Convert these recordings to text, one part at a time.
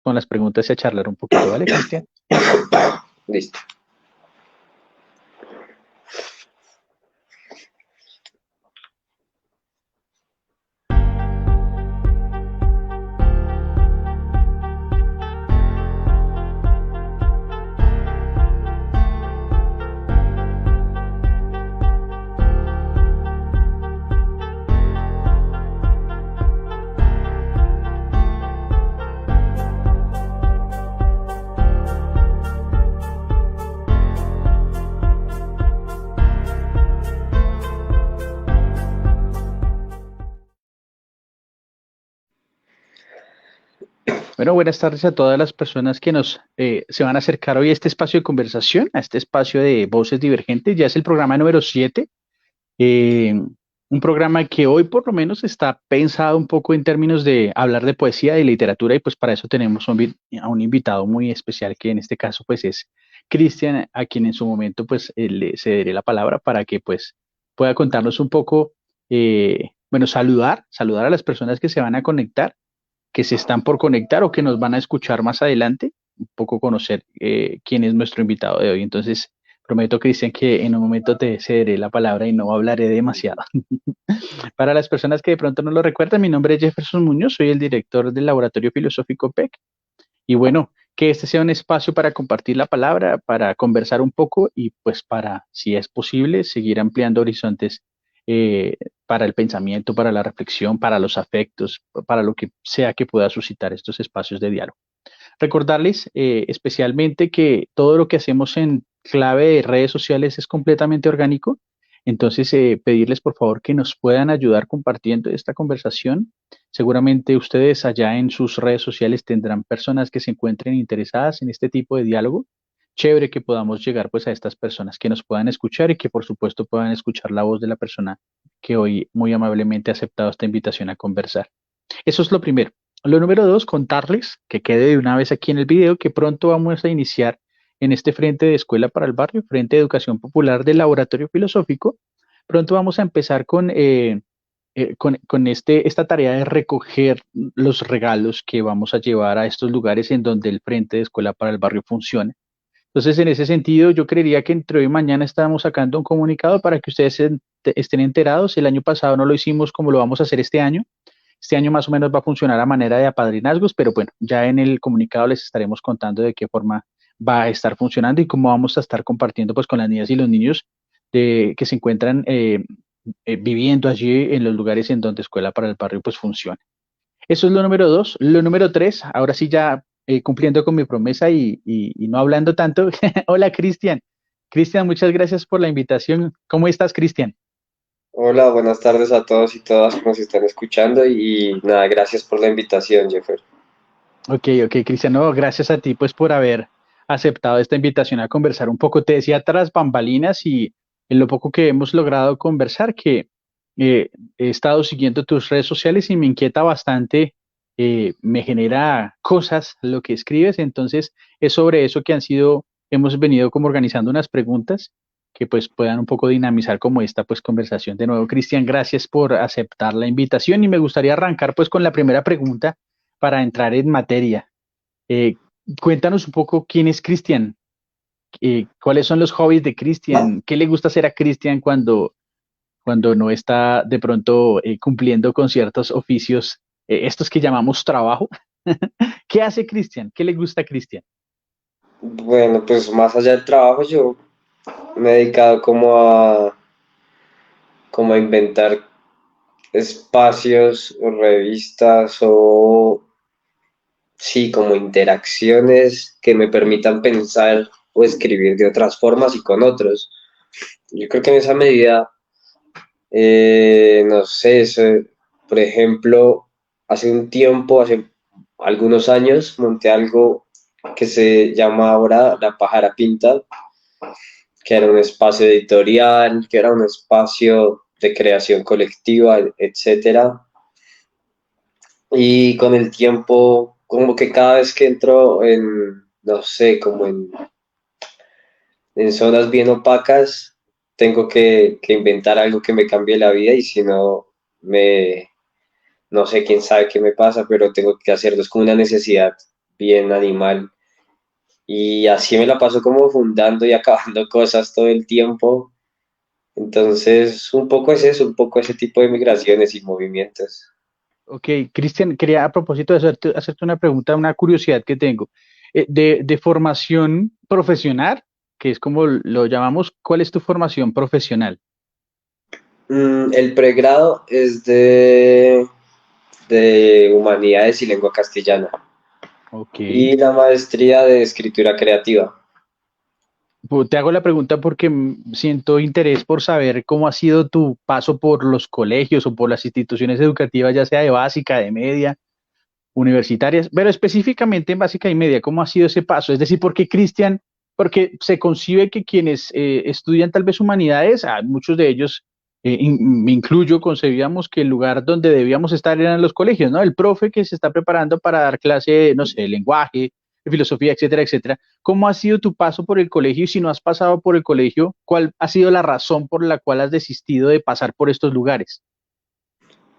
con las preguntas y a charlar un poquito, ¿vale, Cristian? Listo. Bueno, buenas tardes a todas las personas que nos se van a acercar hoy a este espacio de conversación, a este espacio de Voces Divergentes. Ya es el programa número 7, un programa que hoy por lo menos está pensado un poco en términos de hablar de poesía, de literatura, y pues para eso tenemos a un invitado muy especial que en este caso pues es Cristian, a quien en su momento pues le cederé la palabra para que pues pueda contarnos un poco, bueno, saludar a las personas que se van a conectar, que se están por conectar o que nos van a escuchar más adelante, un poco conocer quién es nuestro invitado de hoy. Entonces, prometo, Cristian, que en un momento te cederé la palabra y no hablaré demasiado. Para las personas que de pronto no lo recuerdan, mi nombre es Jefferson Muñoz, soy el director del Laboratorio Filosófico PEC. Y bueno, que este sea un espacio para compartir la palabra, para conversar un poco y pues para, si es posible, seguir ampliando horizontes eh, para el pensamiento, para la reflexión, para los afectos, para lo que sea que pueda suscitar estos espacios de diálogo. Recordarles especialmente que todo lo que hacemos en clave de redes sociales es completamente orgánico. Entonces, pedirles por favor que nos puedan ayudar compartiendo esta conversación. Seguramente ustedes allá en sus redes sociales tendrán personas que se encuentren interesadas en este tipo de diálogo. Chévere que podamos llegar pues a estas personas que nos puedan escuchar y que por supuesto puedan escuchar la voz de la persona que hoy muy amablemente ha aceptado esta invitación a conversar. Eso es lo primero. Lo número dos, contarles que quede de una vez aquí en el video que pronto vamos a iniciar en este Frente de Escuela para el Barrio, Frente de Educación Popular del Laboratorio Filosófico. Pronto vamos a empezar con esta tarea de recoger los regalos que vamos a llevar a estos lugares en donde el Frente de Escuela para el Barrio funcione. Entonces, en ese sentido, yo creería que entre hoy y mañana estamos sacando un comunicado para que ustedes estén enterados. El año pasado no lo hicimos como lo vamos a hacer este año. Este año más o menos va a funcionar a manera de apadrinazgos, pero bueno, ya en el comunicado les estaremos contando de qué forma va a estar funcionando y cómo vamos a estar compartiendo pues con las niñas y los niños que se encuentran viviendo allí en los lugares en donde Escuela para el Barrio pues funciona. Eso es lo número dos. Lo número tres, ahora sí ya cumpliendo con mi promesa y no hablando tanto. Hola, Cristian. Cristian, muchas gracias por la invitación. ¿Cómo estás, Cristian? Hola, buenas tardes a todos y todas que nos están escuchando y nada, gracias por la invitación, Jeffer. Ok, Cristian, no, gracias a ti pues por haber aceptado esta invitación a conversar un poco. Te decía tras bambalinas y en lo poco que hemos logrado conversar que he estado siguiendo tus redes sociales y me inquieta bastante, me genera cosas lo que escribes, entonces es sobre eso que hemos venido como organizando unas preguntas que pues puedan un poco dinamizar como esta pues conversación. De nuevo, Cristian, gracias por aceptar la invitación y me gustaría arrancar pues con la primera pregunta para entrar en materia. Eh, Cuéntanos un poco quién es Cristian, cuáles son los hobbies de Cristian, qué le gusta hacer a Cristian cuando no está de pronto cumpliendo con ciertos oficios, estos que llamamos trabajo. ¿Qué hace Cristian? ¿Qué le gusta a Cristian? Bueno, pues más allá del trabajo, yo me he dedicado como a inventar espacios o revistas o sí, como interacciones que me permitan pensar o escribir de otras formas y con otros. Yo creo que en esa medida, no sé, por ejemplo, hace algunos años, monté algo que se llama ahora La Pájara Pinta, que era un espacio editorial, que era un espacio de creación colectiva, etcétera. Y con el tiempo, como que cada vez que entro no sé, en zonas bien opacas, tengo que inventar algo que me cambie la vida y si no, me, no sé quién sabe qué me pasa, pero tengo que hacerlo, es como una necesidad bien animal. Y así me la paso como fundando y acabando cosas todo el tiempo. Entonces, un poco es eso, un poco ese tipo de migraciones y movimientos. Ok, Cristian, quería a propósito de hacerte una pregunta, una curiosidad que tengo. De formación profesional, que es como lo llamamos, ¿cuál es tu formación profesional? El pregrado es de Humanidades y Lengua Castellana Ok. y la maestría de Escritura Creativa. Te hago la pregunta porque siento interés por saber cómo ha sido tu paso por los colegios o por las instituciones educativas, ya sea de básica, de media, universitarias, pero específicamente en básica y media, ¿cómo ha sido ese paso? Es decir, porque Cristian, porque se concibe que quienes estudian tal vez humanidades, muchos de ellos, me incluyo, concebíamos que el lugar donde debíamos estar eran los colegios, ¿no? El profe que se está preparando para dar clase, no sé, de lenguaje, de filosofía, etcétera, etcétera. ¿Cómo ha sido tu paso por el colegio? Y si no has pasado por el colegio, ¿cuál ha sido la razón por la cual has desistido de pasar por estos lugares?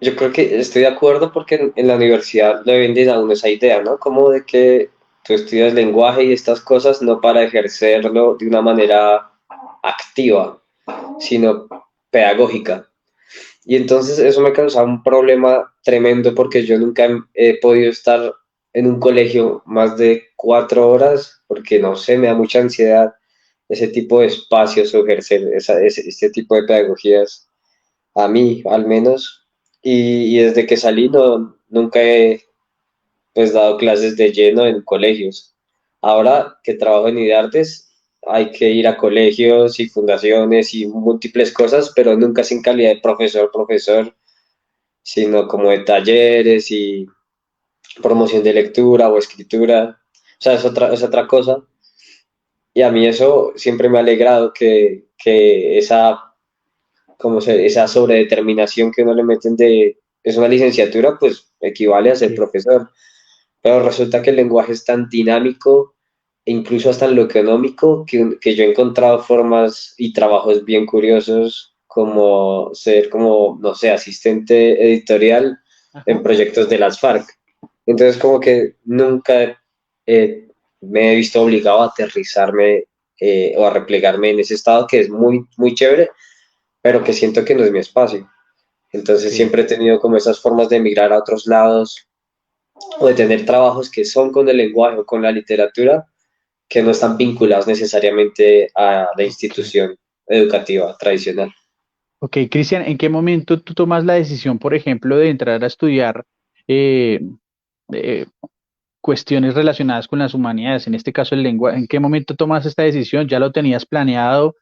Yo creo que estoy de acuerdo porque en la universidad le venden a uno esa idea, ¿no? Como de que tú estudias lenguaje y estas cosas no para ejercerlo de una manera activa, sino pedagógica. Y entonces eso me causaba un problema tremendo porque yo nunca he podido estar en un colegio más de 4 horas porque no sé, me da mucha ansiedad ese tipo de espacios o ejercer este tipo de pedagogías, a mí al menos. Y desde que salí no, nunca he pues dado clases de lleno en colegios. Ahora que trabajo en IDARTES, hay que ir a colegios y fundaciones y múltiples cosas, pero nunca sin calidad de profesor, profesor, sino como de talleres y promoción de lectura o escritura. O sea, es otra cosa. Y a mí eso siempre me ha alegrado que esa, esa sobredeterminación que uno le meten de, es una licenciatura, pues equivale a ser Ok. profesor. Pero resulta que el lenguaje es tan dinámico, e incluso hasta en lo económico, que yo he encontrado formas y trabajos bien curiosos, como ser como, no sé, asistente editorial en Ajá. proyectos de las FARC. Entonces, como que nunca me he visto obligado a aterrizarme o a replegarme en ese estado que es muy, muy chévere, pero que siento que no es mi espacio. Entonces, Ok. siempre he tenido como esas formas de emigrar a otros lados o de tener trabajos que son con el lenguaje o con la literatura, que no están vinculados necesariamente a la Ok. institución educativa tradicional. Ok, Cristian, ¿en qué momento tú tomas la decisión, por ejemplo, de entrar a estudiar eh, eh, cuestiones relacionadas con las humanidades, en este caso el lenguaje? ¿En qué momento tomas esta decisión? ¿Ya lo tenías planeado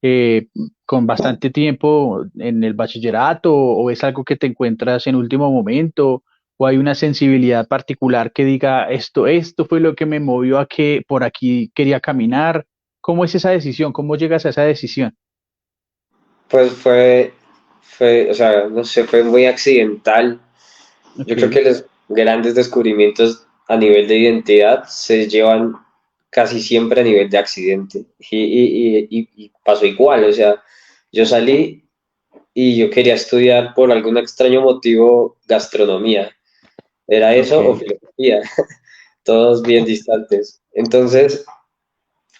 eh, con bastante tiempo en el bachillerato o es algo que te encuentras en último momento? ¿O hay una sensibilidad particular que diga esto fue lo que me movió a que por aquí quería caminar? ¿Cómo es esa decisión? ¿Cómo llegas a esa decisión? Pues o sea, no sé, fue muy accidental. Yo creo Ok, que los grandes descubrimientos a nivel de identidad se llevan casi siempre a nivel de accidente. Y pasó igual, o sea, yo salí y yo quería estudiar por algún extraño motivo gastronomía. ¿Era eso o ok. filosofía? Todos bien distantes. Entonces,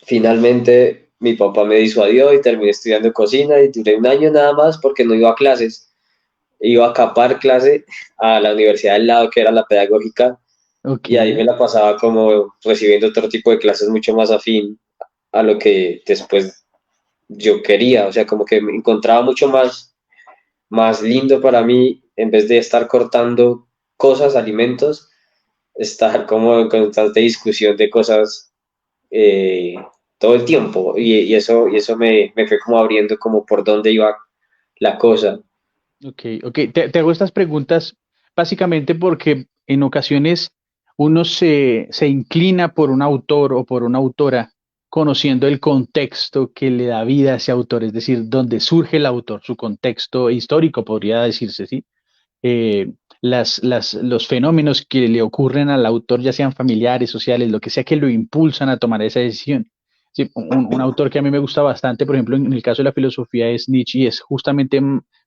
finalmente mi papá me disuadió y terminé estudiando cocina y duré un año nada más porque no iba a clases. Iba a capar clase a la universidad del lado, que era la pedagógica, Ok, y ahí me la pasaba como recibiendo otro tipo de clases mucho más afín a lo que después yo quería. O sea, como que me encontraba mucho más lindo para mí, en vez de estar cortando cosas, alimentos, estar como en constante discusión de cosas eh, todo el tiempo y eso me fue como abriendo como por dónde iba la cosa. ok, ok. Te hago estas preguntas básicamente porque en ocasiones uno se inclina por un autor o por una autora conociendo el contexto que le da vida a ese autor, es decir, dónde surge el autor, su contexto histórico, podría decirse, ¿sí? Los fenómenos que le ocurren al autor, ya sean familiares, sociales, lo que sea que lo impulsan a tomar esa decisión. Sí, un autor que a mí me gusta bastante, por ejemplo, en el caso de la filosofía es Nietzsche, y es justamente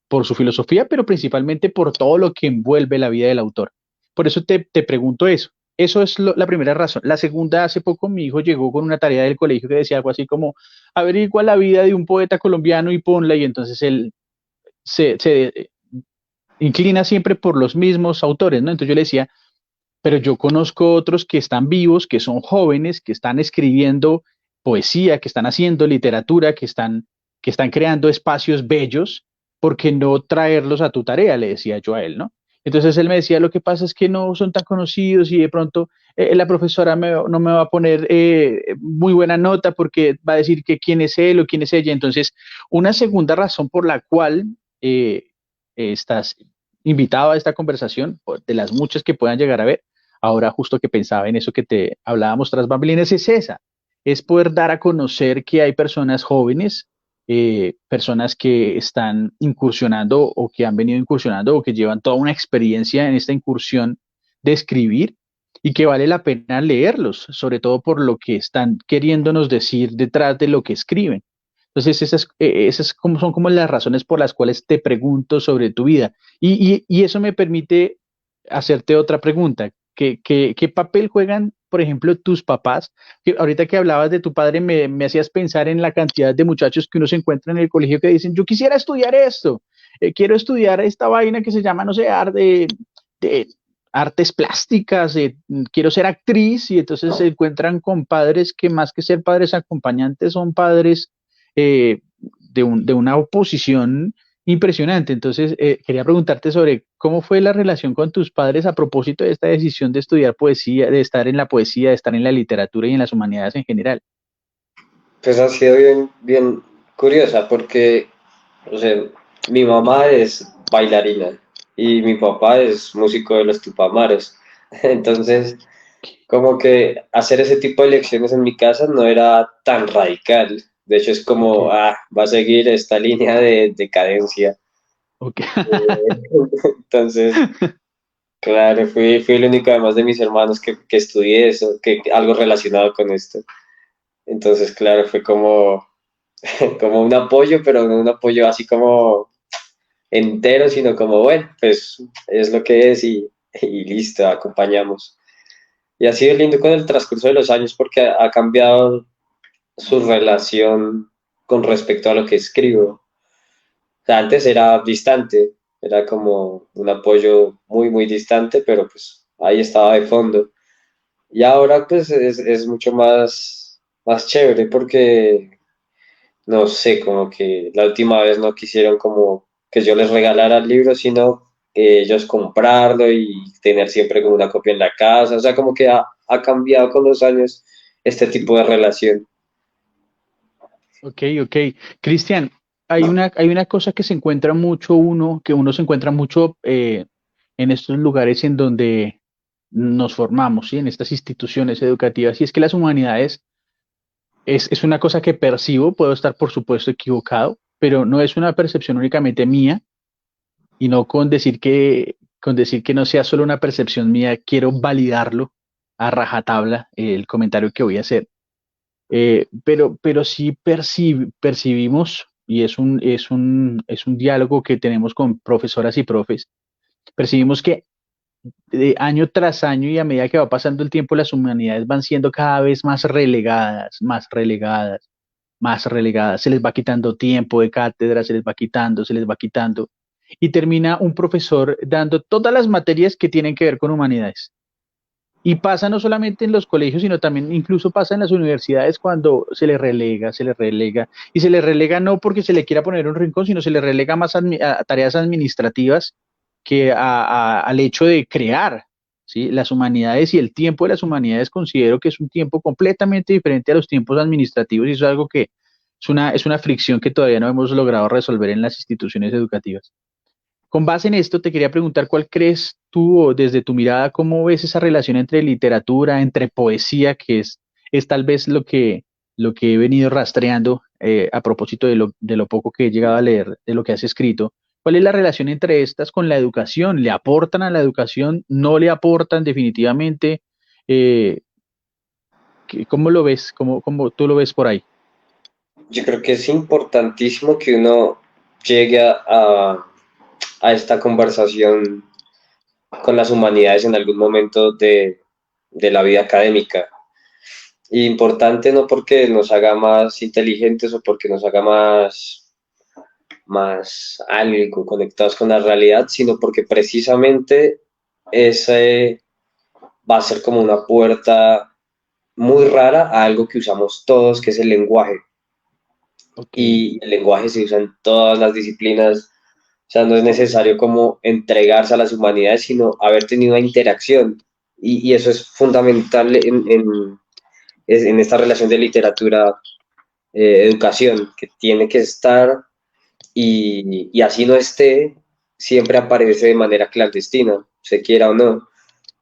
por su filosofía, pero principalmente por todo lo que envuelve la vida del autor. Por eso te pregunto eso. eso es la primera razón. La segunda, hace poco mi hijo llegó con una tarea del colegio que decía algo así como, averigua la vida de un poeta colombiano y ponla, y entonces él se inclina siempre por los mismos autores, ¿no? Entonces yo le decía, pero yo conozco otros que están vivos, que son jóvenes, que están escribiendo poesía, que están haciendo literatura, que están creando espacios bellos, ¿por qué no traerlos a tu tarea? Le decía yo a él, ¿no? Entonces él me decía, lo que pasa es que no son tan conocidos y de pronto la profesora no me va a poner muy buena nota porque va a decir que quién es él o quién es ella. Entonces, una segunda razón por la cual estás invitado a esta conversación, de las muchas que puedan llegar a ver, ahora justo que pensaba en eso que te hablábamos tras bambalinas, es esa, es poder dar a conocer que hay personas jóvenes, personas que están incursionando o que han venido incursionando o que llevan toda una experiencia en esta incursión de escribir y que vale la pena leerlos, sobre todo por lo que están queriéndonos decir detrás de lo que escriben. Entonces, esas como, son como las razones por las cuales te pregunto sobre tu vida. Y eso me permite hacerte otra pregunta. ¿Qué papel juegan, por ejemplo, tus papás? Que ahorita que hablabas de tu padre, me hacías pensar en la cantidad de muchachos que uno se encuentra en el colegio que dicen, yo quisiera estudiar esto, quiero estudiar esta vaina que se llama, no sé, de artes plásticas, quiero ser actriz, y entonces se encuentran con padres que más que ser padres acompañantes son padres de una oposición impresionante. Entonces, quería preguntarte sobre cómo fue la relación con tus padres a propósito de esta decisión de estudiar poesía, de estar en la poesía, de estar en la literatura y en las humanidades en general. Pues ha sido bien, bien curiosa porque, o sea, mi mamá es bailarina y mi papá es músico de los Tupamaros. Entonces, como que hacer ese tipo de elecciones en mi casa no era tan radical. De hecho, es Ok, como, va a seguir esta línea de decadencia. ok. Entonces, claro, fui el único, además de mis hermanos, que estudié eso, que algo relacionado con esto. Entonces, claro, fue como, como un apoyo, pero no un apoyo así como entero, sino como, bueno, pues es lo que es y listo, acompañamos. Y ha sido lindo con el transcurso de los años porque ha cambiado su relación con respecto a lo que escribo. O sea, antes era distante, era como un apoyo muy, muy distante, pero pues ahí estaba de fondo. Y ahora pues es mucho más, más chévere porque, no sé, como que la última vez no quisieron como que yo les regalara el libro, sino ellos comprarlo y tener siempre como una copia en la casa. O sea, como que ha cambiado con los años este tipo de relación. Ok, ok. Cristian, hay una cosa que se encuentra mucho uno, que uno se encuentra mucho en estos lugares en donde nos formamos, ¿sí? En estas instituciones educativas, y es que las humanidades es una cosa que percibo, puedo estar por supuesto equivocado, pero no es una percepción únicamente mía, y no con decir que no sea solo una percepción mía, quiero validarlo a rajatabla, el comentario que voy a hacer. Pero sí percibimos, y es un diálogo que tenemos con profesoras y profes, percibimos que de año tras año y a medida que va pasando el tiempo, las humanidades van siendo cada vez más relegadas, más relegadas, más relegadas. Se les va quitando tiempo de cátedra, se les va quitando, se les va quitando. Y termina un profesor dando todas las materias que tienen que ver con humanidades. Y pasa no solamente en los colegios, sino también incluso pasa en las universidades cuando se le relega, y se le relega no porque se le quiera poner un rincón, sino se le relega más a tareas administrativas que al hecho de crear, ¿sí? Las humanidades y el tiempo de las humanidades considero que es un tiempo completamente diferente a los tiempos administrativos y eso es algo que es una fricción que todavía no hemos logrado resolver en las instituciones educativas. Con base en esto, te quería preguntar cuál crees tú, o desde tu mirada, cómo ves esa relación entre literatura, entre poesía, que es tal vez lo que he venido rastreando a propósito de lo poco que he llegado a leer de lo que has escrito. ¿Cuál es la relación entre estas con la educación? ¿Le aportan a la educación? ¿No le aportan definitivamente? Eh, ¿Cómo lo ves? Cómo tú lo ves por ahí? Yo creo que es importantísimo que uno llegue a esta conversación con las humanidades en algún momento de la vida académica. Y importante no porque nos haga más inteligentes o porque nos haga más algo conectados con la realidad, sino porque precisamente ese va a ser como una puerta muy rara a algo que usamos todos, que es el lenguaje. Ok, Y el lenguaje se usa en todas las disciplinas, o sea, no es necesario como entregarse a las humanidades, sino haber tenido una interacción. Y eso es fundamental en esta relación de literatura, educación, que tiene que estar y así no esté, siempre aparece de manera clandestina, se quiera o no.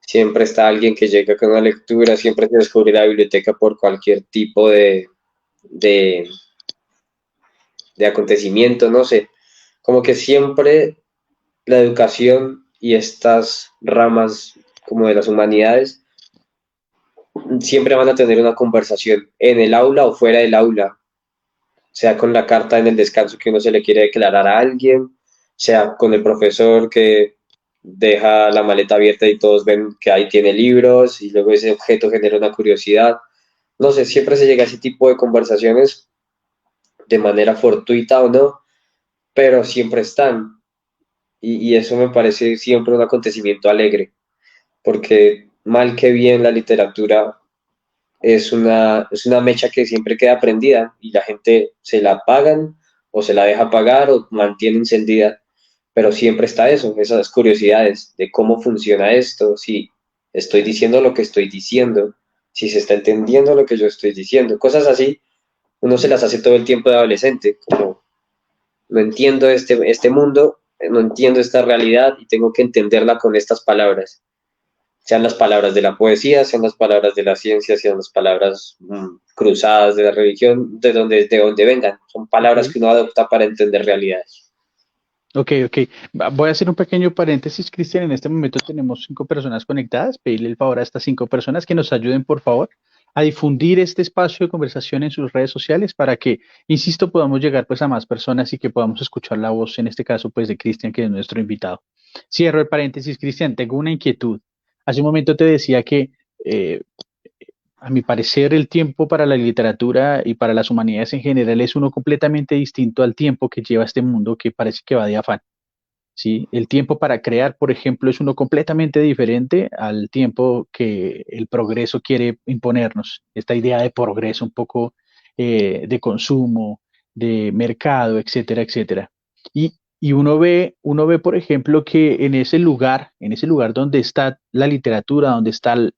Siempre está alguien que llega con una lectura, siempre se descubre la biblioteca por cualquier tipo de, de acontecimiento, no sé. Como que siempre la educación y estas ramas como de las humanidades siempre van a tener una conversación en el aula o fuera del aula, sea con la carta en el descanso que uno se le quiere declarar a alguien, sea con el profesor que deja la maleta abierta y todos ven que ahí tiene libros y luego ese objeto genera una curiosidad. No sé, siempre se llega a ese tipo de conversaciones de manera fortuita o no, pero siempre están. Y eso me parece siempre un acontecimiento alegre, porque mal que bien la literatura es una mecha que siempre queda prendida y la gente se la apagan o se la deja apagar o mantiene encendida, pero siempre está eso, esas curiosidades de cómo funciona esto, si estoy diciendo lo que estoy diciendo, si se está entendiendo lo que yo estoy diciendo, cosas así, uno se las hace todo el tiempo de adolescente, como no entiendo este mundo, no entiendo esta realidad y tengo que entenderla con estas palabras, sean las palabras de la poesía, sean las palabras de la ciencia, sean las palabras cruzadas de la religión, de donde vengan. Son palabras ok. que uno adopta para entender realidades. Ok, ok. Voy a hacer un pequeño paréntesis, Cristian. En este momento tenemos 5 personas conectadas. Pedirle el favor a estas 5 personas que nos ayuden, por favor, a difundir este espacio de conversación en sus redes sociales para que, insisto, podamos llegar pues a más personas y que podamos escuchar la voz, en este caso, pues de Cristian, que es nuestro invitado. Cierro el paréntesis, Cristian. Tengo una inquietud. Hace un momento te decía que eh, a mi parecer, el tiempo para la literatura y para las humanidades en general es uno completamente distinto al tiempo que lleva este mundo que parece que va de afán. ¿Sí? El tiempo para crear, por ejemplo, es uno completamente diferente al tiempo que el progreso quiere imponernos. Esta idea de progreso un poco de consumo, de mercado, etcétera, etcétera. Y uno ve, por ejemplo, que en ese lugar donde está la literatura, donde está el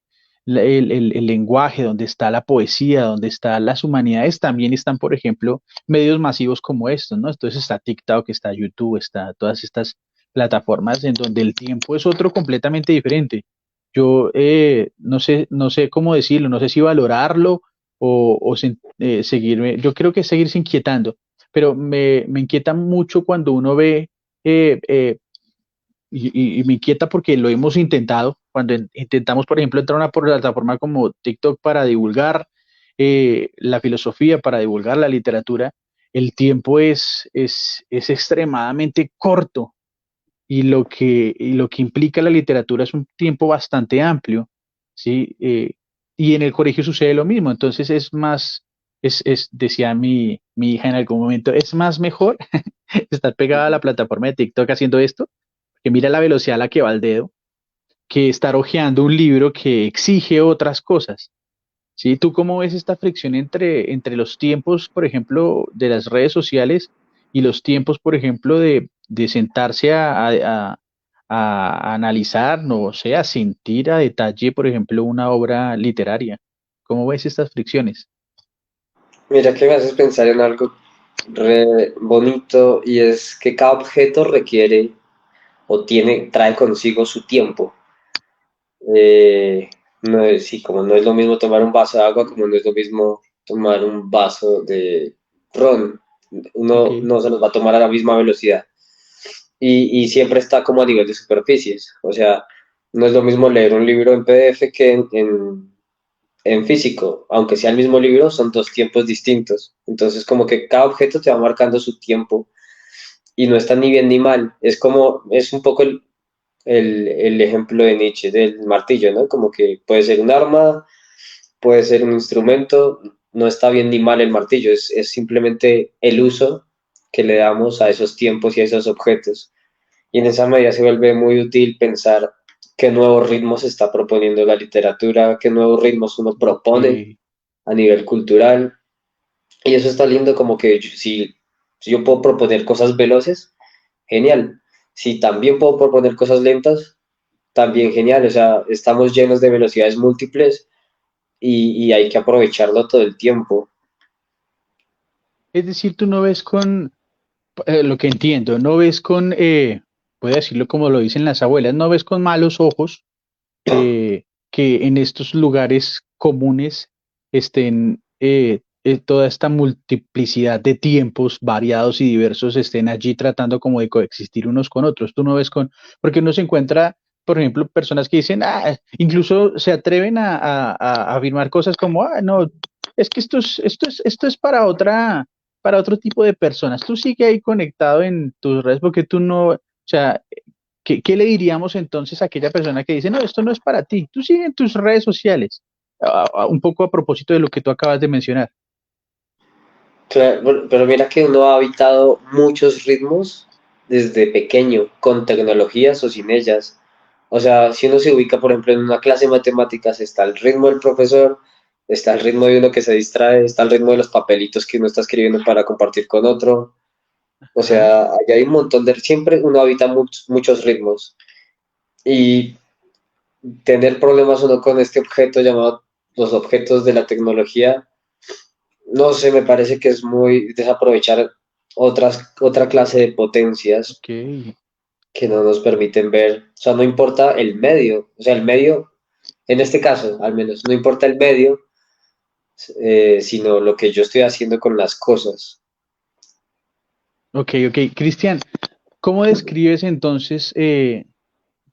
lenguaje, donde está la poesía, donde están las humanidades, también están, por ejemplo, medios masivos como estos, ¿no? Entonces está TikTok, está YouTube, está todas estas plataformas en donde el tiempo es otro completamente diferente. Yo no sé cómo decirlo, no sé si valorarlo o seguirme, yo creo que seguirse inquietando, pero me inquieta mucho cuando uno ve, eh, eh, y me inquieta porque lo hemos intentado, cuando intentamos, por ejemplo, entrar a una plataforma como TikTok para divulgar la filosofía, para divulgar la literatura, el tiempo es extremadamente corto y lo que implica la literatura es un tiempo bastante amplio, ¿sí? Y en el colegio sucede lo mismo, entonces es más, decía mi hija en algún momento, es más mejor estar pegada a la plataforma de TikTok haciendo esto, que mira la velocidad a la que va el dedo, que estar hojeando un libro que exige otras cosas. ¿Sí? ¿Tú cómo ves esta fricción entre los tiempos, por ejemplo, de las redes sociales y los tiempos, por ejemplo, de sentarse a analizar, no sé, a sentir a detalle, por ejemplo, una obra literaria? ¿Cómo ves estas fricciones? Mira que me haces pensar en algo re bonito y es que cada objeto requiere o trae consigo su tiempo. No es, sí, como no es lo mismo tomar un vaso de agua, como no es lo mismo tomar un vaso de ron. Ok, Uno no se los va a tomar a la misma velocidad. Y siempre está como a nivel de superficies. O sea, no es lo mismo leer un libro en PDF que en físico. Aunque sea el mismo libro, son dos tiempos distintos. Entonces, como que cada objeto te va marcando su tiempo y no está ni bien ni mal. Es un poco el ejemplo de Nietzsche del martillo, ¿no? Como que puede ser un arma, puede ser un instrumento, no está bien ni mal el martillo, es simplemente el uso que le damos a esos tiempos y a esos objetos. Y en esa medida se vuelve muy útil pensar qué nuevos ritmos está proponiendo la literatura, qué nuevos ritmos uno propone Ok. a nivel cultural. Y eso está lindo como que si yo puedo proponer cosas veloces, genial. Si también puedo proponer cosas lentas, también genial. O sea, estamos llenos de velocidades múltiples y hay que aprovecharlo todo el tiempo. Es decir, tú no ves con, lo que entiendo, no ves con, puede decirlo como lo dicen las abuelas, no ves con malos ojos que en estos lugares comunes estén toda esta multiplicidad de tiempos variados y diversos estén allí tratando como de coexistir unos con otros. Tú no ves con, porque uno se encuentra, por ejemplo, personas que dicen, incluso se atreven a afirmar cosas como, no, es que esto es para otro tipo de personas. Tú sigue ahí conectado en tus redes porque tú no, o sea, ¿qué le diríamos entonces a aquella persona que dice, no, esto no es para ti? Tú sigue en tus redes sociales. Un poco a propósito de lo que tú acabas de mencionar. Claro, pero mira que uno ha habitado muchos ritmos desde pequeño, con tecnologías o sin ellas. O sea, si uno se ubica, por ejemplo, en una clase de matemáticas, está el ritmo del profesor, está el ritmo de uno que se distrae, está el ritmo de los papelitos que uno está escribiendo para compartir con otro. O Ajá. sea, ahí hay un montón de... Siempre uno habita muchos ritmos. Y tener problemas uno con este objeto llamado los objetos de la tecnología, no sé, me parece que es muy desaprovechar otra clase de potencias Ok, que no nos permiten ver, o sea, no importa el medio, o sea, el medio, en este caso al menos, no importa el medio, sino lo que yo estoy haciendo con las cosas. ok. Cristian, ¿cómo describes entonces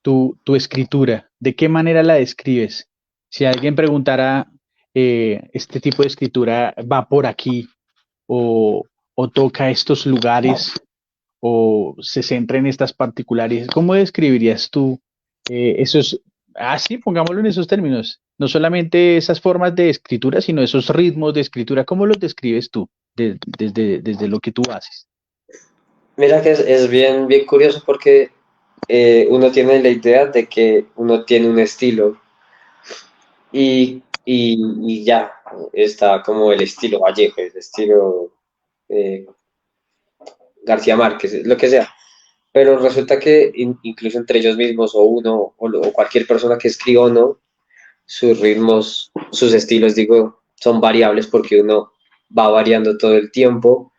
tu escritura? ¿De qué manera la describes? Si alguien preguntara, este tipo de escritura va por aquí o toca estos lugares o se centra en estas particulares, ¿cómo describirías tú esos, sí, pongámoslo en esos términos, no solamente esas formas de escritura, sino esos ritmos de escritura, ¿cómo los describes tú desde lo que tú haces? Mira que es bien curioso porque uno tiene la idea de que uno tiene un estilo y ya está como el estilo Vallejo, el estilo eh, García Márquez, lo que sea. Pero resulta que incluso entre ellos mismos o uno o cualquier persona que escriba o no, sus ritmos, sus estilos, digo, son variables porque uno va variando todo el tiempo.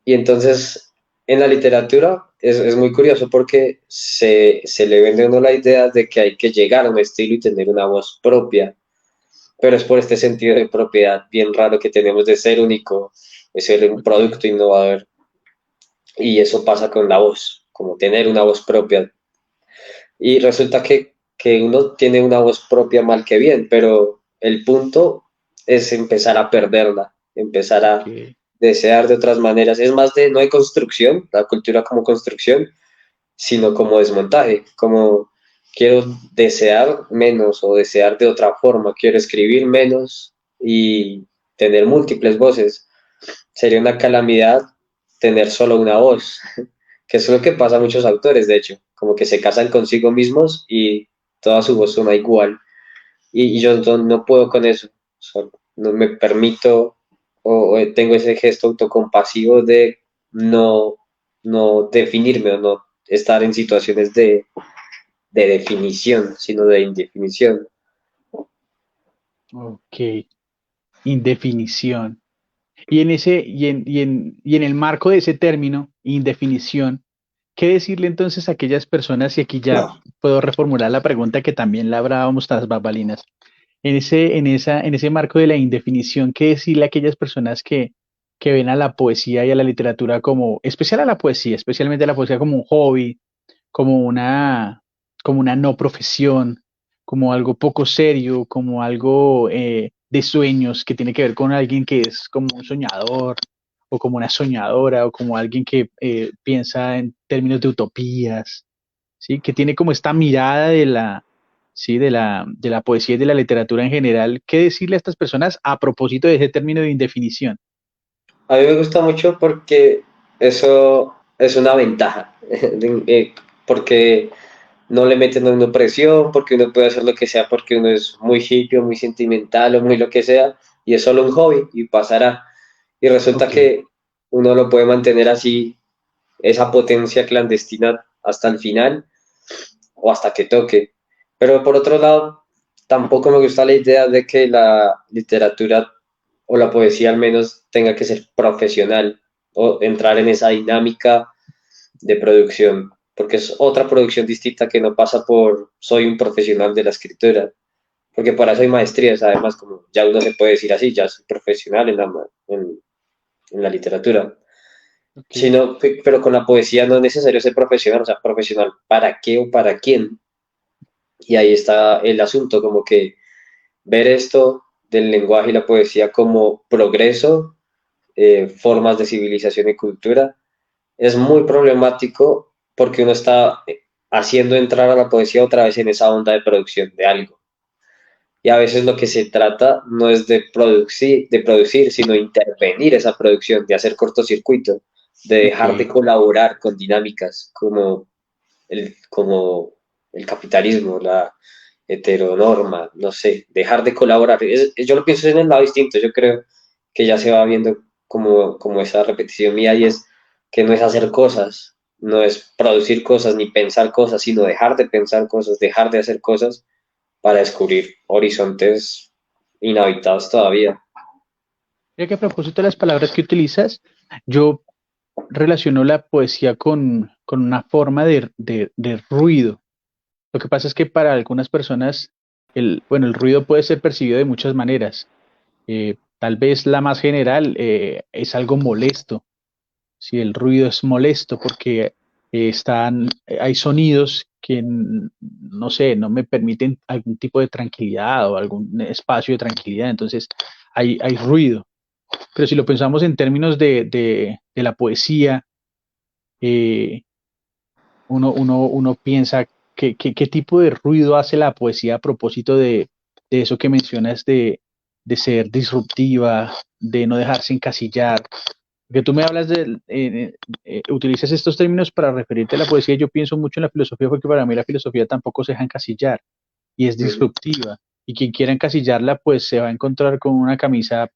Y entonces en la literatura es muy curioso porque se le vende a uno la idea de que hay que llegar a un estilo y tener una voz propia, pero es por este sentido de propiedad bien raro que tenemos de ser único, de ser un Ok, producto innovador. Y eso pasa con la voz, como tener una voz propia. Y resulta que uno tiene una voz propia mal que bien, pero el punto es empezar a perderla, empezar a ok. desear de otras maneras. Es más de, no hay construcción, la cultura como construcción, sino como desmontaje, como quiero desear menos o desear de otra forma, quiero escribir menos y tener múltiples voces. Sería una calamidad tener solo una voz, que es lo que pasa a muchos autores, de hecho, como que se casan consigo mismos y toda su voz suena igual. Y yo no puedo con eso, no me permito o tengo ese gesto autocompasivo de no, no definirme o no estar en situaciones de definición, sino de indefinición. Ok, indefinición. Y en el marco de ese término, indefinición, ¿qué decirle entonces a aquellas personas? Y aquí ya puedo reformular la pregunta que también la hablábamos tras bambalinas. En ese marco de la indefinición, ¿qué decirle a aquellas personas que ven a la poesía y a la literatura como, especial a la poesía, especialmente a la poesía como un hobby, como como una no profesión, como algo poco serio, como algo de sueños que tiene que ver con alguien que es como un soñador o como una soñadora o como alguien que piensa en términos de utopías? ¿sí? Que tiene como esta mirada de la, ¿sí? De la poesía y de la literatura en general. ¿Qué decirle a estas personas a propósito de ese término de indefinición? A mí me gusta mucho porque eso es una ventaja, porque no le meten a uno presión, porque uno puede hacer lo que sea, porque uno es muy hippie, o muy sentimental o muy lo que sea, y es solo un hobby y pasará. Y resulta Ok. que uno lo puede mantener así, esa potencia clandestina hasta el final o hasta que toque. Pero por otro lado, tampoco me gusta la idea de que la literatura o la poesía al menos tenga que ser profesional o entrar en esa dinámica de producción, porque es otra producción distinta que no pasa por soy un profesional de la escritura, porque para eso hay maestrías, además, como ya uno se puede decir así, ya soy profesional en la literatura. Ok. Sino, pero con la poesía no es necesario ser profesional, o sea, profesional para qué o para quién. Y ahí está el asunto, como que ver esto del lenguaje y la poesía como progreso, formas de civilización y cultura, es muy problemático porque uno está haciendo entrar a la poesía otra vez en esa onda de producción de algo. Y a veces lo que se trata no es de producir, sino intervenir esa producción, de hacer cortocircuito, de dejar de Ok. colaborar con dinámicas como el capitalismo, la heteronorma, no sé, dejar de colaborar. Yo lo pienso en el lado distinto, yo creo que ya se va viendo como esa repetición mía y es que no es hacer cosas, no es producir cosas ni pensar cosas, sino dejar de pensar cosas, dejar de hacer cosas para descubrir horizontes inhabitados todavía. Ya que a propósito de las palabras que utilizas, yo relaciono la poesía con una forma de ruido. Lo que pasa es que para algunas personas, bueno, el ruido puede ser percibido de muchas maneras. Tal vez la más general es algo molesto. Si el ruido es molesto porque hay sonidos que, no sé, no me permiten algún tipo de tranquilidad o algún espacio de tranquilidad, entonces hay ruido. Pero si lo pensamos en términos de la poesía, eh, uno piensa qué tipo de ruido hace la poesía a propósito de eso que mencionas de ser disruptiva, de no dejarse encasillar. Que tú me hablas utilizas estos términos para referirte a la poesía, yo pienso mucho en la filosofía, porque para mí la filosofía tampoco se deja encasillar y es Ujú. disruptiva. Y quien quiera encasillarla, pues se va a encontrar con una camisa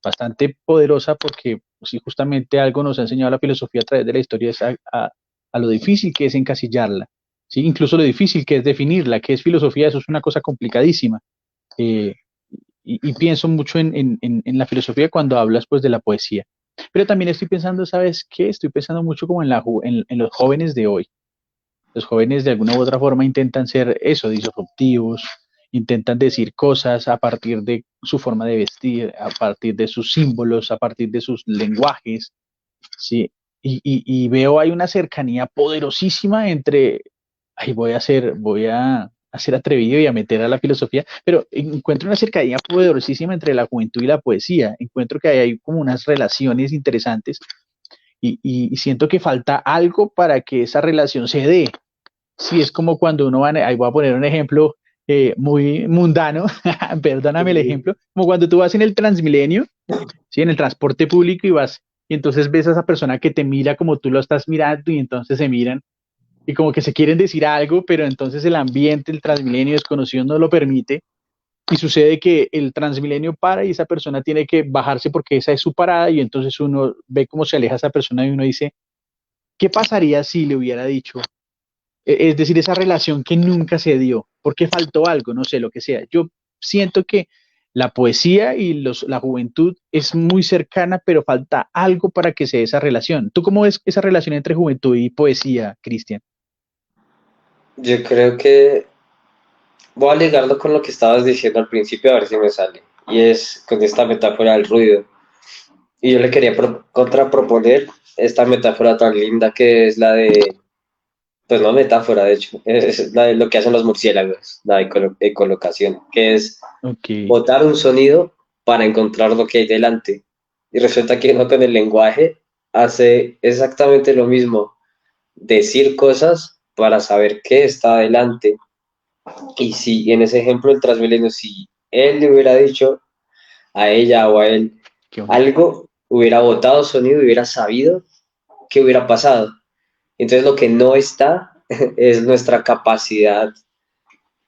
bastante poderosa, porque si justamente algo nos ha enseñado la filosofía a través de la historia es a lo difícil que es encasillarla, ¿sí? Incluso lo difícil que es definirla, que es filosofía, eso es una cosa complicadísima. Eh, y pienso mucho en la filosofía cuando hablas pues de la poesía. Pero también estoy pensando, ¿sabes qué? Estoy pensando mucho como en los jóvenes de hoy. Los jóvenes de alguna u otra forma intentan ser eso, disruptivos, intentan decir cosas a partir de su forma de vestir, a partir de sus símbolos, a partir de sus lenguajes, ¿sí? Y veo hay una cercanía poderosísima entre, ay, voy a ser atrevido y a meter a la filosofía, pero encuentro una cercanía poderosísima entre la juventud y la poesía. Encuentro que hay como unas relaciones interesantes y siento que falta algo para que esa relación se dé. Sí, es como cuando uno va, ahí voy a poner un ejemplo muy mundano, perdóname el Ujú. ejemplo, como cuando tú vas en el Transmilenio, ¿sí? En el transporte público y vas, y entonces ves a esa persona que te mira como tú lo estás mirando y entonces se miran y como que se quieren decir algo, pero entonces el ambiente, el Transmilenio desconocido no lo permite y sucede que el Transmilenio para y esa persona tiene que bajarse porque esa es su parada y entonces uno ve cómo se aleja esa persona y uno dice, ¿qué pasaría si le hubiera dicho? Es decir, esa relación que nunca se dio, porque faltó algo, no sé, lo que sea. Yo siento que la poesía y la juventud es muy cercana, pero falta algo para que se dé esa relación. ¿Tú cómo ves esa relación entre juventud y poesía, Cristian? Yo creo que voy a ligarlo con lo que estabas diciendo al principio, a ver si me sale. Y es con esta metáfora del ruido. Y yo le quería contraproponer esta metáfora tan linda que es la de, pues no metáfora, de hecho, es la de lo que hacen los murciélagos, la ecolocación, que es Ok, botar un sonido para encontrar lo que hay delante. Y resulta que uno con el lenguaje hace exactamente lo mismo, decir cosas para saber qué está adelante. Y si en ese ejemplo del Transmilenio, si él le hubiera dicho a ella o a él Qué bonito. algo, hubiera botado sonido y hubiera sabido qué hubiera pasado. Entonces lo que no está es nuestra capacidad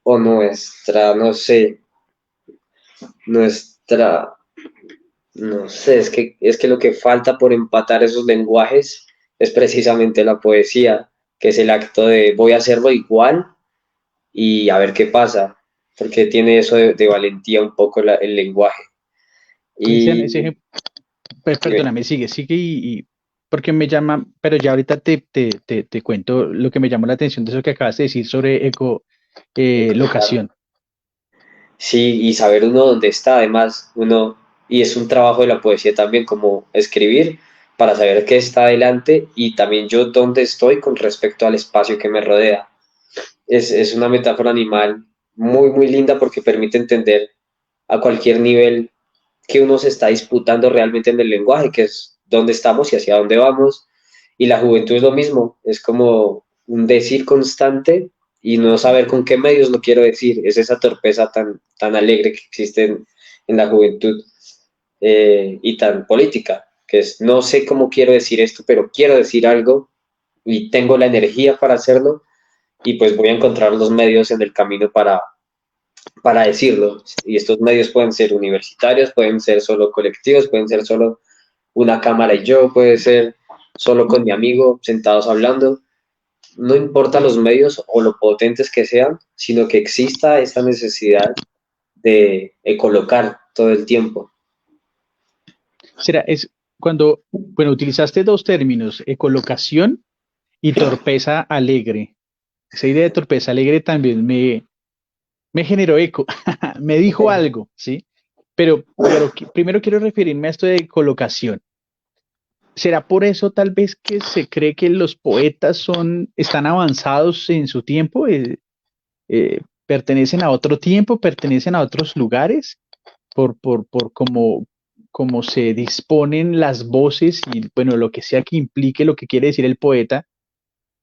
o nuestra, no sé, nuestra, no sé, es que lo que falta por empatar esos lenguajes es precisamente la poesía, que es el acto de voy a hacerlo igual y a ver qué pasa, porque tiene eso de valentía un poco el lenguaje. Cristian, Y pues dime, perdóname, sigue porque me llama, pero ya ahorita te cuento lo que me llamó la atención de eso que acabas de decir sobre claro. locación. Sí, y saber uno dónde está, además, uno, y es un trabajo de la poesía también, como escribir para saber qué está adelante y también yo dónde estoy con respecto al espacio que me rodea. Es una metáfora animal muy, muy linda porque permite entender a cualquier nivel que uno se está disputando realmente en el lenguaje, que es dónde estamos y hacia dónde vamos. Y la juventud es lo mismo, es como un decir constante y no saber con qué medios lo quiero decir. Es esa torpeza tan alegre que existe en la juventud y tan política, que es no sé cómo quiero decir esto, pero quiero decir algo y tengo la energía para hacerlo y pues voy a encontrar los medios en el camino para decirlo. Y estos medios pueden ser universitarios, pueden ser solo colectivos, pueden ser solo una cámara y yo, puede ser solo con mi amigo sentados hablando. No importa los medios o lo potentes que sean, sino que exista esta necesidad de colocar todo el tiempo. Será, es cuando, bueno, utilizaste dos términos, ecolocación y torpeza alegre. Esa idea de torpeza alegre también me generó eco, me dijo algo, ¿sí? Pero primero quiero referirme a esto de colocación. ¿Será por eso tal vez que se cree que los poetas están avanzados en su tiempo? ¿Pertenecen a otro tiempo? ¿Pertenecen a otros lugares? Por cómo se disponen las voces y, bueno, lo que sea que implique lo que quiere decir el poeta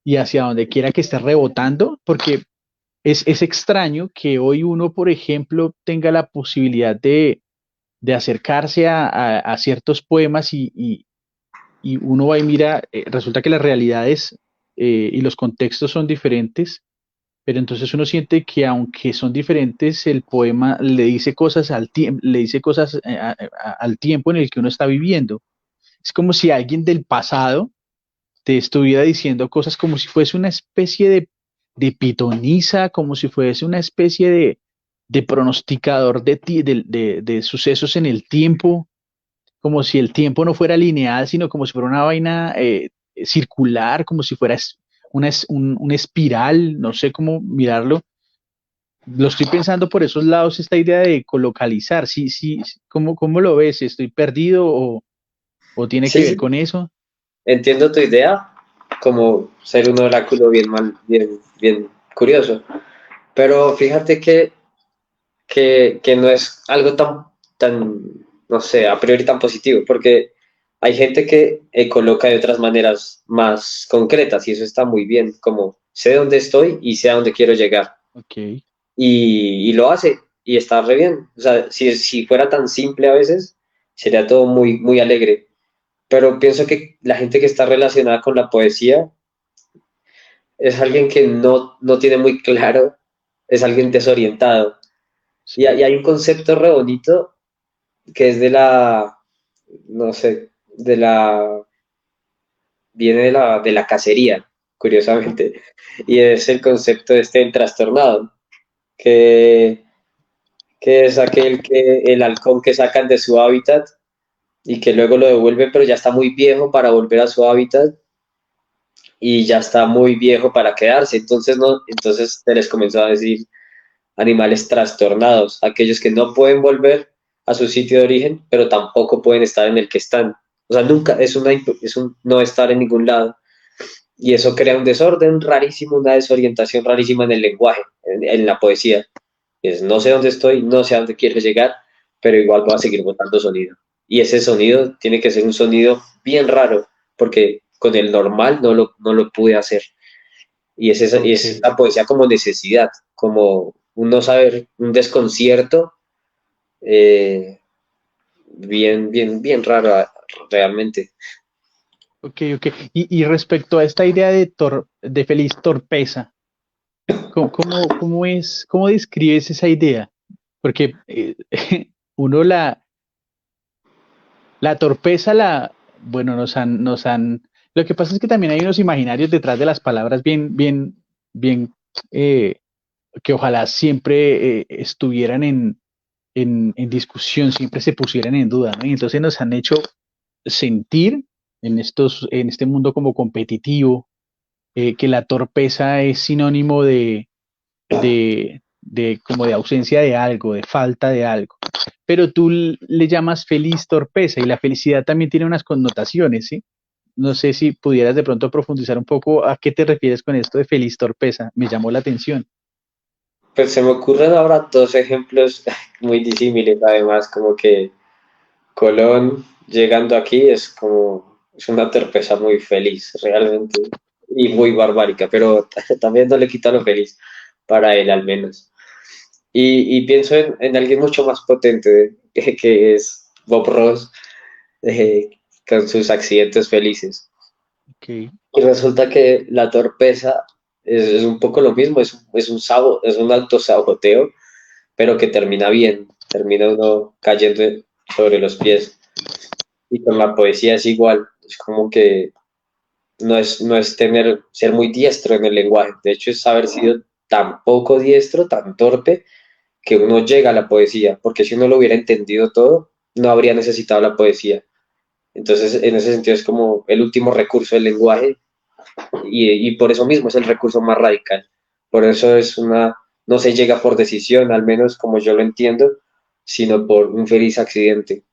y hacia donde quiera que esté rebotando, porque es extraño que hoy uno, por ejemplo, tenga la posibilidad de acercarse a ciertos poemas y uno va y mira, resulta que las realidades y los contextos son diferentes, pero entonces uno siente que aunque son diferentes, el poema le dice cosas al tiempo, le dice cosas al tiempo en el que uno está viviendo. Es como si alguien del pasado te estuviera diciendo cosas como si fuese una especie de pitonisa, como si fuese una especie de pronosticador de sucesos en el tiempo, como si el tiempo no fuera lineal, sino como si fuera una vaina circular, como si fuera una espiral, no sé cómo mirarlo. Lo estoy pensando por esos lados, esta idea de colocalizar. Sí, sí, sí, ¿cómo lo ves? ¿Estoy perdido o tiene que Sí, ver sí, con eso? entiendo tu idea, como ser un oráculo bien curioso, pero fíjate que no es algo tan, no sé, a priori tan positivo, porque hay gente que coloca de otras maneras más concretas y eso está muy bien, como sé dónde estoy y sé a dónde quiero llegar Ok. y lo hace y está re bien. O sea, si fuera tan simple a veces, sería todo muy, muy alegre, pero pienso que la gente que está relacionada con la poesía es alguien que no tiene muy claro, es alguien desorientado. Y Sí. hay un concepto re bonito que es de la, no sé, viene de la cacería, curiosamente, y es el concepto este del trastornado, que, que es el halcón que sacan de su hábitat y que luego lo devuelven, pero ya está muy viejo para volver a su hábitat y ya está muy viejo para quedarse, entonces se les comenzó a decir animales trastornados, aquellos que no pueden volver a su sitio de origen, pero tampoco pueden estar en el que están. O sea, nunca es un no estar en ningún lado. Y eso crea un desorden rarísimo, una desorientación rarísima en el lenguaje, en la poesía. Es no sé dónde estoy, no sé a dónde quiero llegar, pero igual voy a seguir botando sonido. Y ese sonido tiene que ser un sonido bien raro, porque con el normal no lo pude hacer. Y Ok, es la poesía como necesidad, como un no saber, un desconcierto, eh, bien raro realmente. ok. Y respecto a esta idea de feliz torpeza, cómo describes esa idea? Porque uno la torpeza, bueno, lo que pasa es que también hay unos imaginarios detrás de las palabras bien, eh, que ojalá siempre estuvieran en discusión, siempre se pusieran en duda, ¿no? Y entonces nos han hecho sentir en este mundo como competitivo, que la torpeza es sinónimo de como de ausencia de algo, de falta de algo. Pero tú le llamas feliz torpeza y la felicidad también tiene unas connotaciones, ¿sí? No sé si pudieras de pronto profundizar un poco a qué te refieres con esto de feliz torpeza. Me llamó la atención. Pues se me ocurren ahora dos ejemplos muy disímiles, además, como que Colón llegando aquí es como, es una torpeza muy feliz, realmente, y muy barbárica, pero también no le quita lo feliz, para él al menos. Y pienso en alguien mucho más potente, que es Bob Ross, eh, con sus accidentes felices. Ok, Y resulta que la torpeza es un poco lo mismo, es un autosaboteo, pero que termina bien, termina uno cayendo sobre los pies. Y con la poesía es igual, es como que no es ser muy diestro en el lenguaje, de hecho es haber sido tan poco diestro, tan torpe, que uno llega a la poesía, porque si uno lo hubiera entendido todo, no habría necesitado la poesía. Entonces, en ese sentido es como el último recurso del lenguaje y por eso mismo es el recurso más radical. Por eso no se llega por decisión, al menos como yo lo entiendo, sino por un feliz accidente.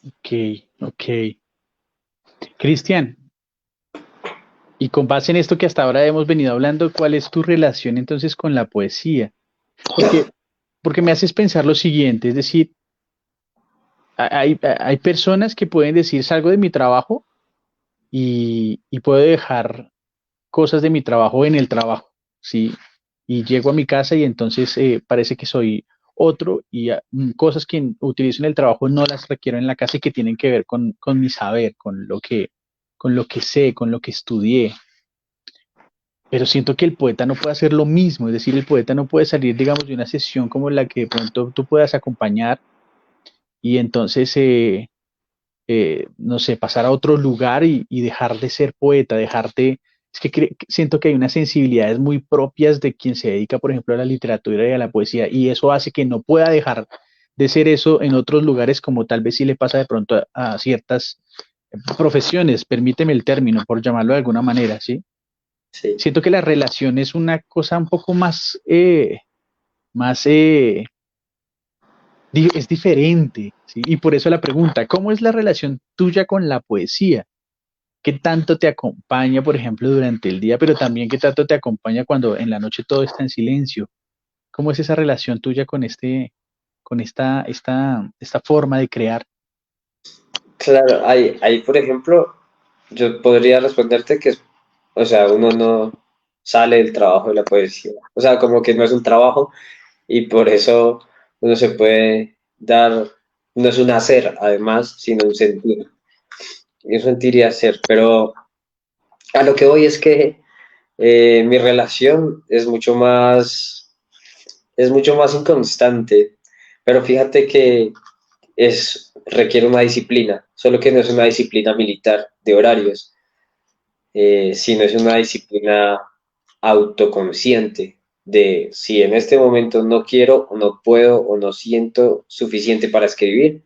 ok, ok. Cristian, y con base en esto que hasta ahora hemos venido hablando, ¿cuál es tu relación entonces con la poesía? Porque, porque me haces pensar lo siguiente, es decir, hay personas que pueden decir salgo de mi trabajo y puedo dejar cosas de mi trabajo en el trabajo, ¿sí? Y llego a mi casa y entonces parece que soy otro y cosas que utilizo en el trabajo no las requiero en la casa y que tienen que ver con mi saber, con lo que sé, con lo que estudié. Pero siento que el poeta no puede hacer lo mismo, es decir, el poeta no puede salir, digamos, de una sesión como la que de pronto tú puedas acompañar y entonces no sé, pasar a otro lugar y dejar de ser poeta, Es que siento que hay unas sensibilidades muy propias de quien se dedica, por ejemplo, a la literatura y a la poesía, y eso hace que no pueda dejar de ser eso en otros lugares, como tal vez sí le pasa de pronto a ciertas profesiones, permíteme el término, por llamarlo de alguna manera, ¿sí? Sí. Siento que la relación es una cosa un poco más, es diferente, ¿sí? Y por eso la pregunta, ¿cómo es la relación tuya con la poesía? ¿Qué tanto te acompaña, por ejemplo, durante el día, pero también qué tanto te acompaña cuando en la noche todo está en silencio? ¿Cómo es esa relación tuya con esta forma de crear? Claro, por ejemplo, yo podría responderte que, o sea, uno no sale del trabajo de la poesía. O sea, como que no es un trabajo y por eso uno se puede dar, no es un hacer, además, sino un sentir. Y un sentir y hacer. Pero a lo que voy es que mi relación es mucho más inconstante. Pero fíjate que requiere una disciplina, solo que no es una disciplina militar de horarios, sino es una disciplina autoconsciente de si en este momento no quiero o no puedo o no siento suficiente para escribir,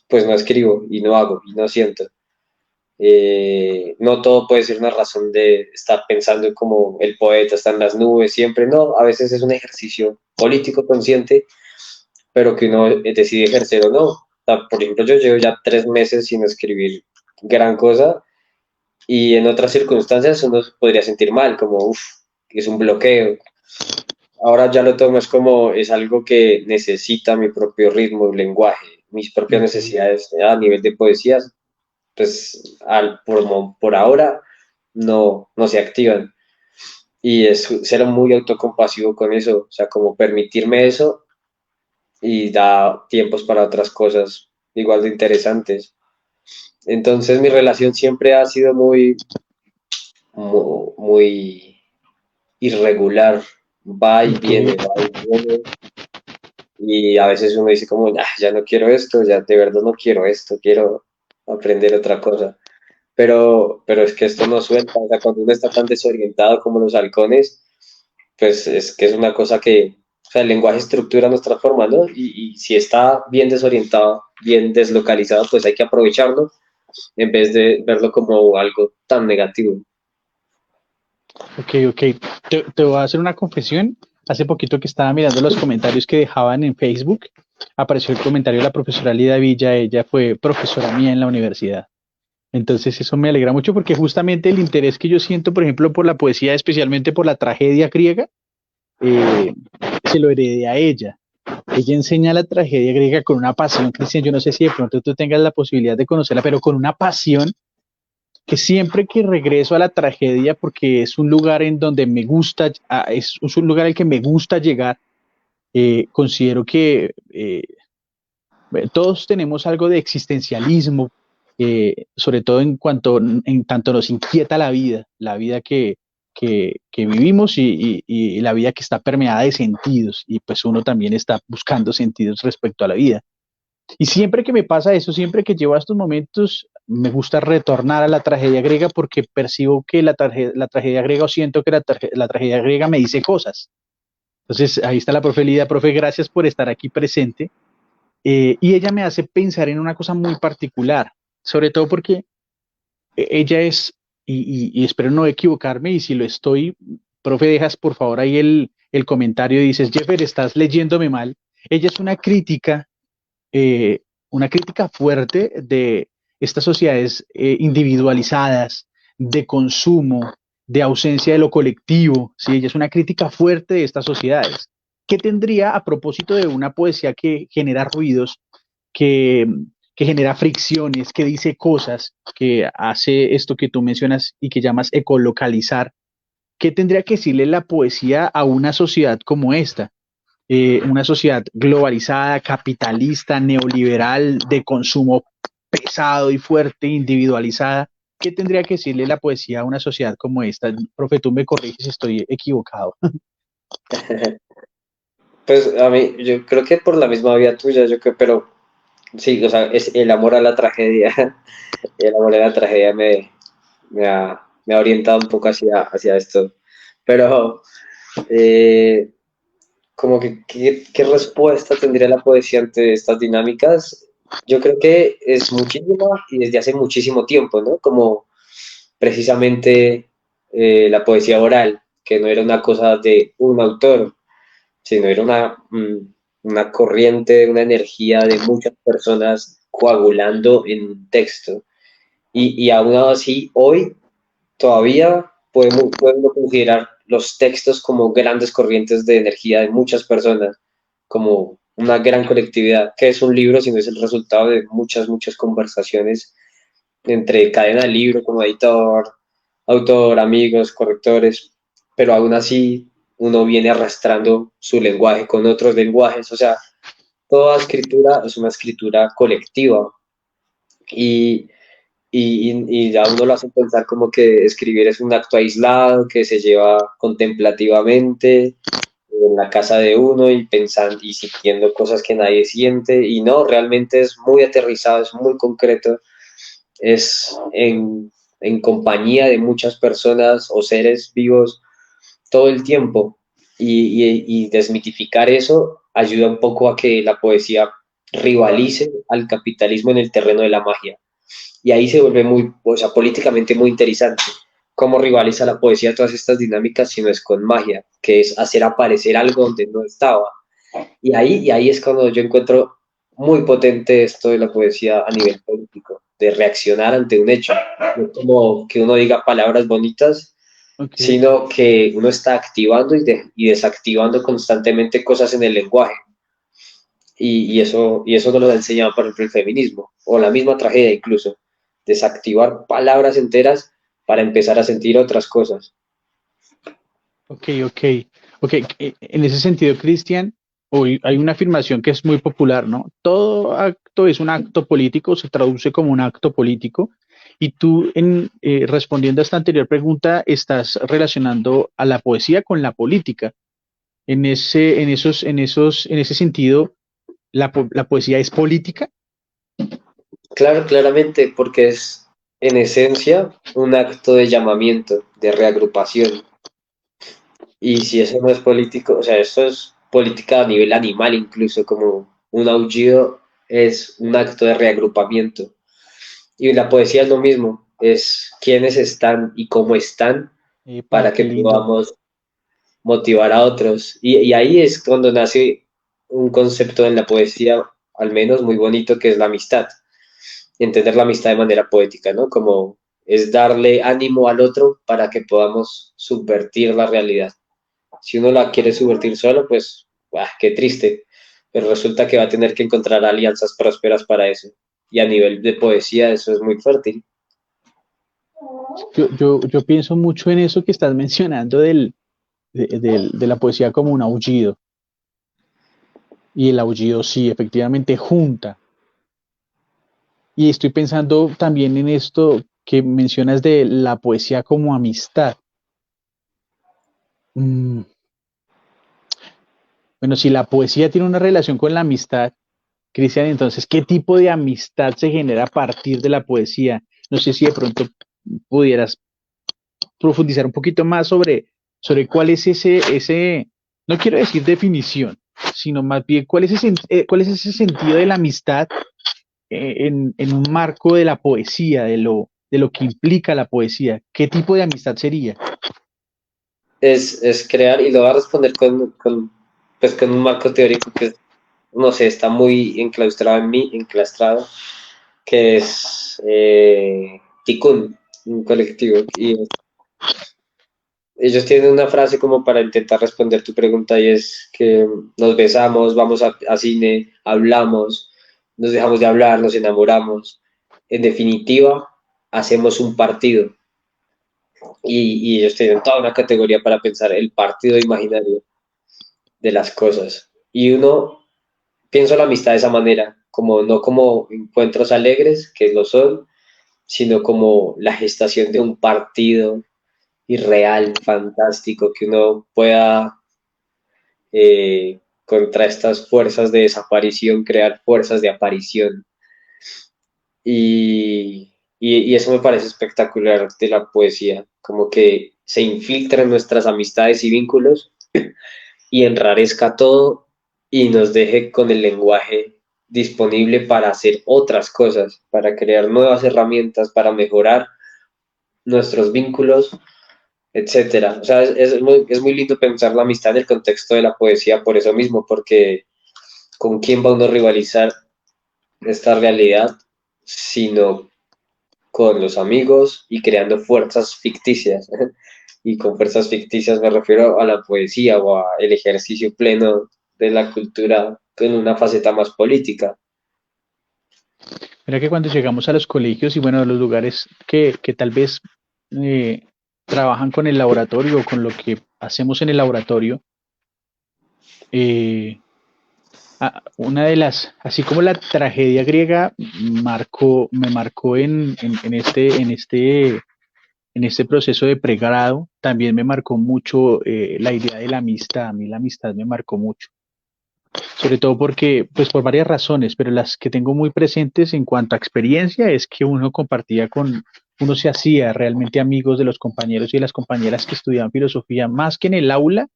pues no escribo y no hago y no siento. No todo puede ser una razón de estar pensando como el poeta está en las nubes siempre, no, a veces es un ejercicio político consciente, pero que uno decide ejercer o no. O sea, por ejemplo, yo llevo ya 3 meses sin escribir gran cosa y en otras circunstancias uno se podría sentir mal, como, uff, es un bloqueo. Ahora ya lo tomo es como, es algo que necesita mi propio ritmo, lenguaje, mis propias Ok, necesidades a nivel de poesías, pues por ahora no se activan. y es ser muy autocompasivo con eso, o sea, como permitirme eso y da tiempos para otras cosas igual de interesantes. Entonces mi relación siempre ha sido muy irregular, Ok. va y viene, y a veces uno dice como, "Ah, ya no quiero esto, ya de verdad no quiero esto, quiero aprender otra cosa. Pero es que esto no suelta, o sea, cuando uno está tan desorientado como los halcones, pues es que es una cosa que, o sea, el lenguaje estructura nuestra forma, ¿no? Y si está bien desorientado, bien deslocalizado, pues hay que aprovecharlo en vez de verlo como algo tan negativo. Ok, ok. Te voy a hacer una confesión. Hace poquito que estaba mirando los comentarios que dejaban en Facebook, apareció el comentario de la profesora Lida Villa. Ella fue profesora mía en la universidad. Entonces eso me alegra mucho porque justamente el interés que yo siento, por ejemplo, por la poesía, especialmente por la tragedia griega, eh, se lo heredé a ella. Ella enseña la tragedia griega con una pasión, Cristian. Yo no sé si de pronto tú tengas la posibilidad de conocerla, pero con una pasión que siempre que regreso a la tragedia, porque es un lugar en donde me gusta, es un lugar al que me gusta llegar, considero que todos tenemos algo de existencialismo, sobre todo en tanto nos inquieta la vida que vivimos y la vida que está permeada de sentidos, y pues uno también está buscando sentidos respecto a la vida. Y siempre que me pasa eso, siempre que llevo a estos momentos, me gusta retornar a la tragedia griega porque percibo que la tragedia griega o siento que la tragedia griega me dice cosas. Entonces, ahí está la profe Lida. Profe, gracias por estar aquí presente. Y ella me hace pensar en una cosa muy particular, sobre todo porque ella es, y espero no equivocarme, y si lo estoy, profe, dejas por favor ahí el comentario y dices, Jeffer, estás leyéndome mal. Ella es eh, una crítica fuerte de estas sociedades individualizadas, de consumo, de ausencia de lo colectivo. ¿Sí? Ella es una crítica fuerte de estas sociedades. ¿Qué tendría a propósito de una poesía que genera ruidos, que, que genera fricciones, que dice cosas, que hace esto que tú mencionas y que llamas ecolocalizar? ¿Qué tendría que decirle la poesía a una sociedad como esta? Una sociedad globalizada, capitalista, neoliberal, de consumo pesado y fuerte, individualizada. ¿Qué tendría que decirle la poesía a una sociedad como esta? Profe, tú me corriges si estoy equivocado. Pues a mí, yo creo que por la misma vía tuya, yo creo, pero sí, o sea, es el amor a la tragedia, el amor a la tragedia me ha orientado un poco hacia esto. Pero, eh, como que, ¿qué respuesta tendría la poesía ante estas dinámicas? Yo creo que es muchísima y desde hace muchísimo tiempo, ¿no? Como precisamente la poesía oral, que no era una cosa de un autor, sino era una corriente, una energía de muchas personas coagulando en un texto. Y aún así, hoy todavía podemos considerar los textos como grandes corrientes de energía de muchas personas, como una gran colectividad, que es un libro, sino es el resultado de muchas conversaciones entre cadena de libro como editor, autor, amigos, correctores, pero aún así uno viene arrastrando su lenguaje con otros lenguajes, o sea, toda escritura es una escritura colectiva y, y ya uno lo hace pensar como que escribir es un acto aislado que se lleva contemplativamente en la casa de uno y pensando y sintiendo cosas que nadie siente y no, realmente es muy aterrizado, es muy concreto, es en compañía de muchas personas o seres vivos todo el tiempo y desmitificar eso ayuda un poco a que la poesía rivalice al capitalismo en el terreno de la magia. Y ahí se vuelve muy, o sea, políticamente muy interesante cómo rivaliza la poesía todas estas dinámicas si no es con magia, que es hacer aparecer algo donde no estaba. Y ahí es cuando yo encuentro muy potente esto de la poesía a nivel político, de reaccionar ante un hecho, no como que uno diga palabras bonitas, Ok. sino que uno está activando y desactivando constantemente cosas en el lenguaje. Y eso nos lo ha enseñado, por ejemplo, el feminismo, o la misma tragedia incluso, desactivar palabras enteras para empezar a sentir otras cosas. Ok, ok, ok. En ese sentido, Cristian, hoy hay una afirmación que es muy popular, ¿no? Todo acto es un acto político, se traduce como un acto político. Y tú, respondiendo a esta anterior pregunta, estás relacionando a la poesía con la política. En ese sentido, la poesía es política. Claro, claramente, porque es en esencia un acto de llamamiento, de reagrupación. Y si eso no es político, o sea, eso es política a nivel animal, incluso como un aullido es un acto de reagrupamiento. Y la poesía es lo mismo, es quiénes están y cómo están Epa, para qué que lindo. podamos motivar a otros. Y ahí es cuando nace un concepto en la poesía, al menos muy bonito, que es la amistad. Entender la amistad de manera poética, ¿no? Como es darle ánimo al otro para que podamos subvertir la realidad. Si uno la quiere subvertir solo, pues, qué triste. Pero resulta que va a tener que encontrar alianzas prósperas para eso. Y a nivel de poesía, eso es muy fértil. Yo pienso mucho en eso que estás mencionando de la poesía como un aullido. Y el aullido sí, efectivamente junta. Y estoy pensando también en esto que mencionas de la poesía como amistad. Mm, bueno, si la poesía tiene una relación con la amistad, Cristian, entonces, ¿qué tipo de amistad se genera a partir de la poesía? No sé si de pronto pudieras profundizar un poquito más sobre cuál es no quiero decir definición, sino más bien cuál es ese sentido de la amistad en un marco de la poesía, de lo que implica la poesía. ¿Qué tipo de amistad sería? Es crear, y lo va a responder pues, con un marco teórico que, no sé, está muy enclaustrado en mí, enclaustrado, que es Tikkun, un colectivo. Y ellos tienen una frase como para intentar responder tu pregunta y es que nos besamos, vamos a cine, hablamos, nos dejamos de hablar, nos enamoramos. En definitiva, hacemos un partido y ellos tienen toda una categoría para pensar el partido imaginario de las cosas. Y uno piensa la amistad de esa manera, como no como encuentros alegres, que lo son, sino como la gestación de un partido irreal, fantástico, que uno pueda contra estas fuerzas de desaparición crear fuerzas de aparición. Y eso me parece espectacular de la poesía, como que se infiltra en nuestras amistades y vínculos y enrarezca todo y nos deje con el lenguaje disponible para hacer otras cosas, para crear nuevas herramientas, para mejorar nuestros vínculos, etcétera. O sea, es muy lindo pensar la amistad en el contexto de la poesía por eso mismo, porque ¿con quién va uno a rivalizar esta realidad sino con los amigos y creando fuerzas ficticias? Y con fuerzas ficticias me refiero a la poesía o al ejercicio pleno de la cultura en una faceta más política. Mira que cuando llegamos a los colegios y bueno, a los lugares que tal vez eh, trabajan con el laboratorio o con lo que hacemos en el laboratorio, eh, una de así como la tragedia griega me marcó en este proceso de pregrado, también me marcó mucho la idea de la amistad. A mí la amistad me marcó mucho, sobre todo porque, pues por varias razones, pero las que tengo muy presentes en cuanto a experiencia es que uno se hacía realmente amigos de los compañeros y de las compañeras que estudiaban filosofía, más que en el aula,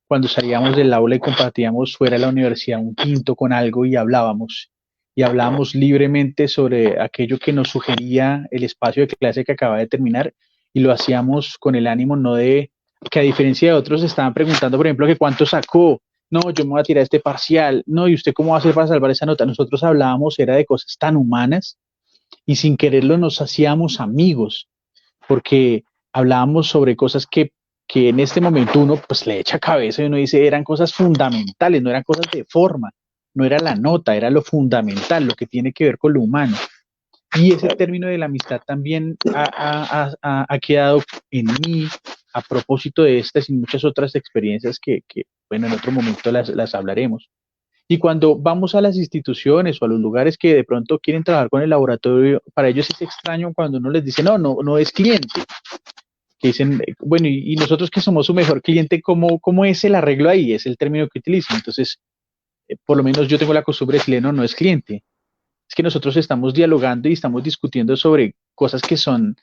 cuando salíamos del aula y compartíamos fuera de la universidad un tinto con algo y hablábamos libremente sobre aquello que nos sugería el espacio de clase que acaba de terminar y lo hacíamos con el ánimo no de que a diferencia de otros estaban preguntando, por ejemplo, que cuánto sacó, no, yo me voy a tirar este parcial, no, y usted cómo va a hacer para salvar esa nota. Nosotros hablábamos, era de cosas tan humanas y sin quererlo nos hacíamos amigos porque hablábamos sobre cosas que en este momento uno pues le echa cabeza y uno dice eran cosas fundamentales, no eran cosas de forma, no era la nota, era lo fundamental, lo que tiene que ver con lo humano. Y ese término de la amistad también ha quedado en mí a propósito de estas y muchas otras experiencias que bueno, en otro momento las hablaremos. Y cuando vamos a las instituciones o a los lugares que de pronto quieren trabajar con el laboratorio, para ellos es extraño cuando uno les dice, no es cliente. Que dicen, bueno, y nosotros que somos su mejor cliente, ¿cómo es el arreglo ahí? Es el término que utilizan. Entonces, por lo menos yo tengo la costumbre de decirle, no es cliente. Es que nosotros estamos dialogando y estamos discutiendo sobre cosas que son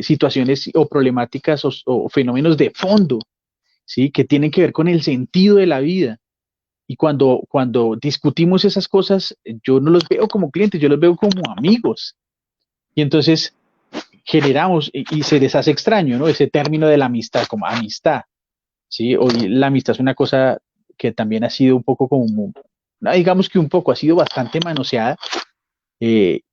situaciones o problemáticas o fenómenos de fondo, ¿sí? Que tienen que ver con el sentido de la vida. Y cuando discutimos esas cosas, yo no los veo como clientes, yo los veo como amigos. Y entonces generamos, y se les hace extraño, ¿no? Ese término de la amistad, como amistad, ¿sí? Hoy la amistad es una cosa que también ha sido un poco como, digamos que un poco, ha sido bastante manoseada, y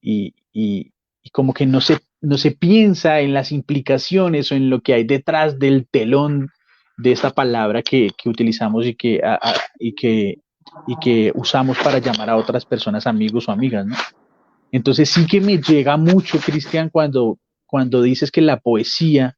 como que no se piensa en las implicaciones o en lo que hay detrás del telón de esta palabra que utilizamos y que usamos para llamar a otras personas amigos o amigas, ¿no? Entonces sí que me llega mucho, Cristian, cuando dices que la poesía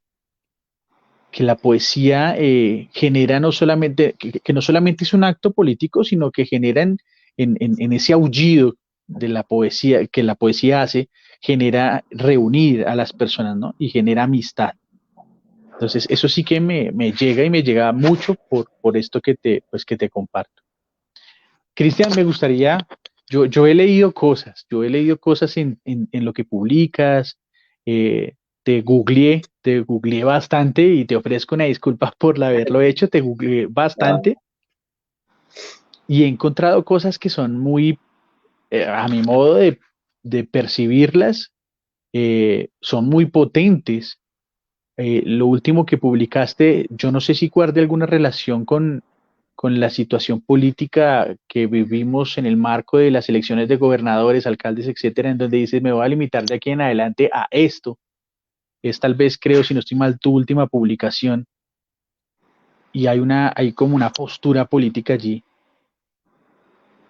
genera no solamente, que no solamente es un acto político, sino que genera en ese aullido de la poesía, que la poesía hace, genera reunir a las personas, ¿no? Y genera amistad. Entonces, eso sí que me llega y me llega mucho por esto que te comparto. Cristian, me gustaría, yo he leído cosas en lo que publicas, eh, te googleé bastante y te ofrezco una disculpa por haberlo hecho, te googleé Ah, bastante y he encontrado cosas que son muy, a mi modo de percibirlas, son muy potentes. Lo último que publicaste, yo no sé si guarde alguna relación con la situación política que vivimos en el marco de las elecciones de gobernadores, alcaldes, etcétera, en donde dices, me voy a limitar de aquí en adelante a esto. Es tal vez, creo, si no estoy mal, tu última publicación y hay como una postura política allí.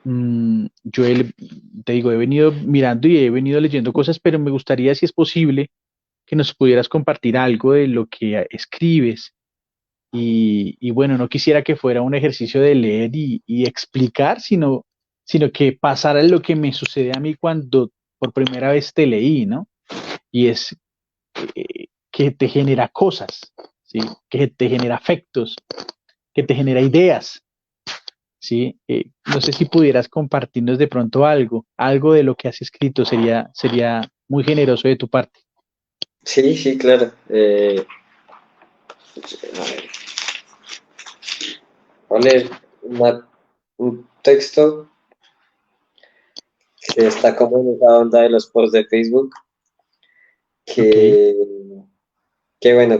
Yo te digo, he venido mirando y he venido leyendo cosas, pero me gustaría, si es posible, que nos pudieras compartir algo de lo que escribes. Y bueno, no quisiera que fuera un ejercicio de leer y explicar, sino que pasara lo que me sucede a mí cuando por primera vez te leí, ¿no? Y es que te genera cosas, ¿sí? Que te genera afectos, que te genera ideas, ¿sí? No sé si pudieras compartirnos de pronto algo de lo que has escrito, sería muy generoso de tu parte. sí, sí, claro. A ver, voy a leer un texto que está como en esa onda de los posts de Facebook, Ok, que, que bueno,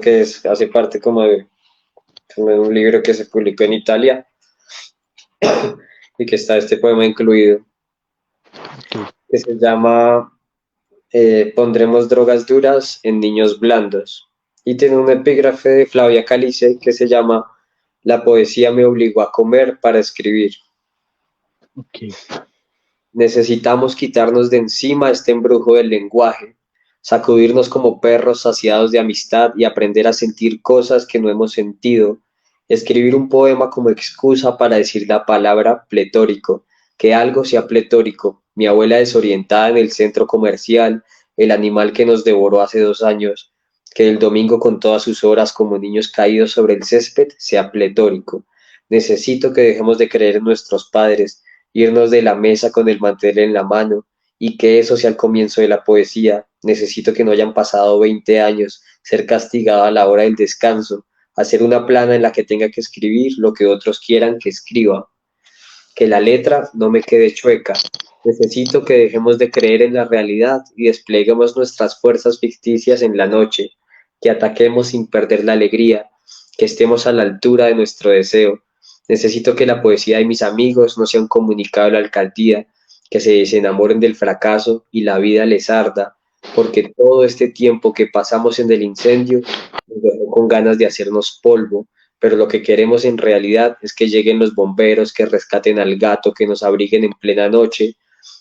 hace parte como de un libro que se publicó en Italia y que está este poema incluido, ok, que se llama Pondremos drogas duras en niños blandos. Y tiene un epígrafe de Flavia Calice que se llama La poesía me obligó a comer para escribir. ok, Necesitamos quitarnos de encima este embrujo del lenguaje, sacudirnos como perros saciados de amistad y aprender a sentir cosas que no hemos sentido, escribir un poema como excusa para decir la palabra pletórico, que algo sea pletórico, mi abuela desorientada en el centro comercial, el animal que nos devoró hace 2 años, que el domingo con todas sus horas como niños caídos sobre el césped sea pletórico. Necesito que dejemos de creer en nuestros padres, irnos de la mesa con el mantel en la mano y que eso sea el comienzo de la poesía. Necesito que no hayan pasado 20 años, ser castigado a la hora del descanso, hacer una plana en la que tenga que escribir lo que otros quieran que escriba, que la letra no me quede chueca. Necesito que dejemos de creer en la realidad y despleguemos nuestras fuerzas ficticias en la noche, que ataquemos sin perder la alegría, que estemos a la altura de nuestro deseo. Necesito que la poesía de mis amigos no sea un comunicado a la alcaldía, que se desenamoren del fracaso y la vida les arda, porque todo este tiempo que pasamos en el incendio nos dejó con ganas de hacernos polvo, pero lo que queremos en realidad es que lleguen los bomberos, que rescaten al gato, que nos abriguen en plena noche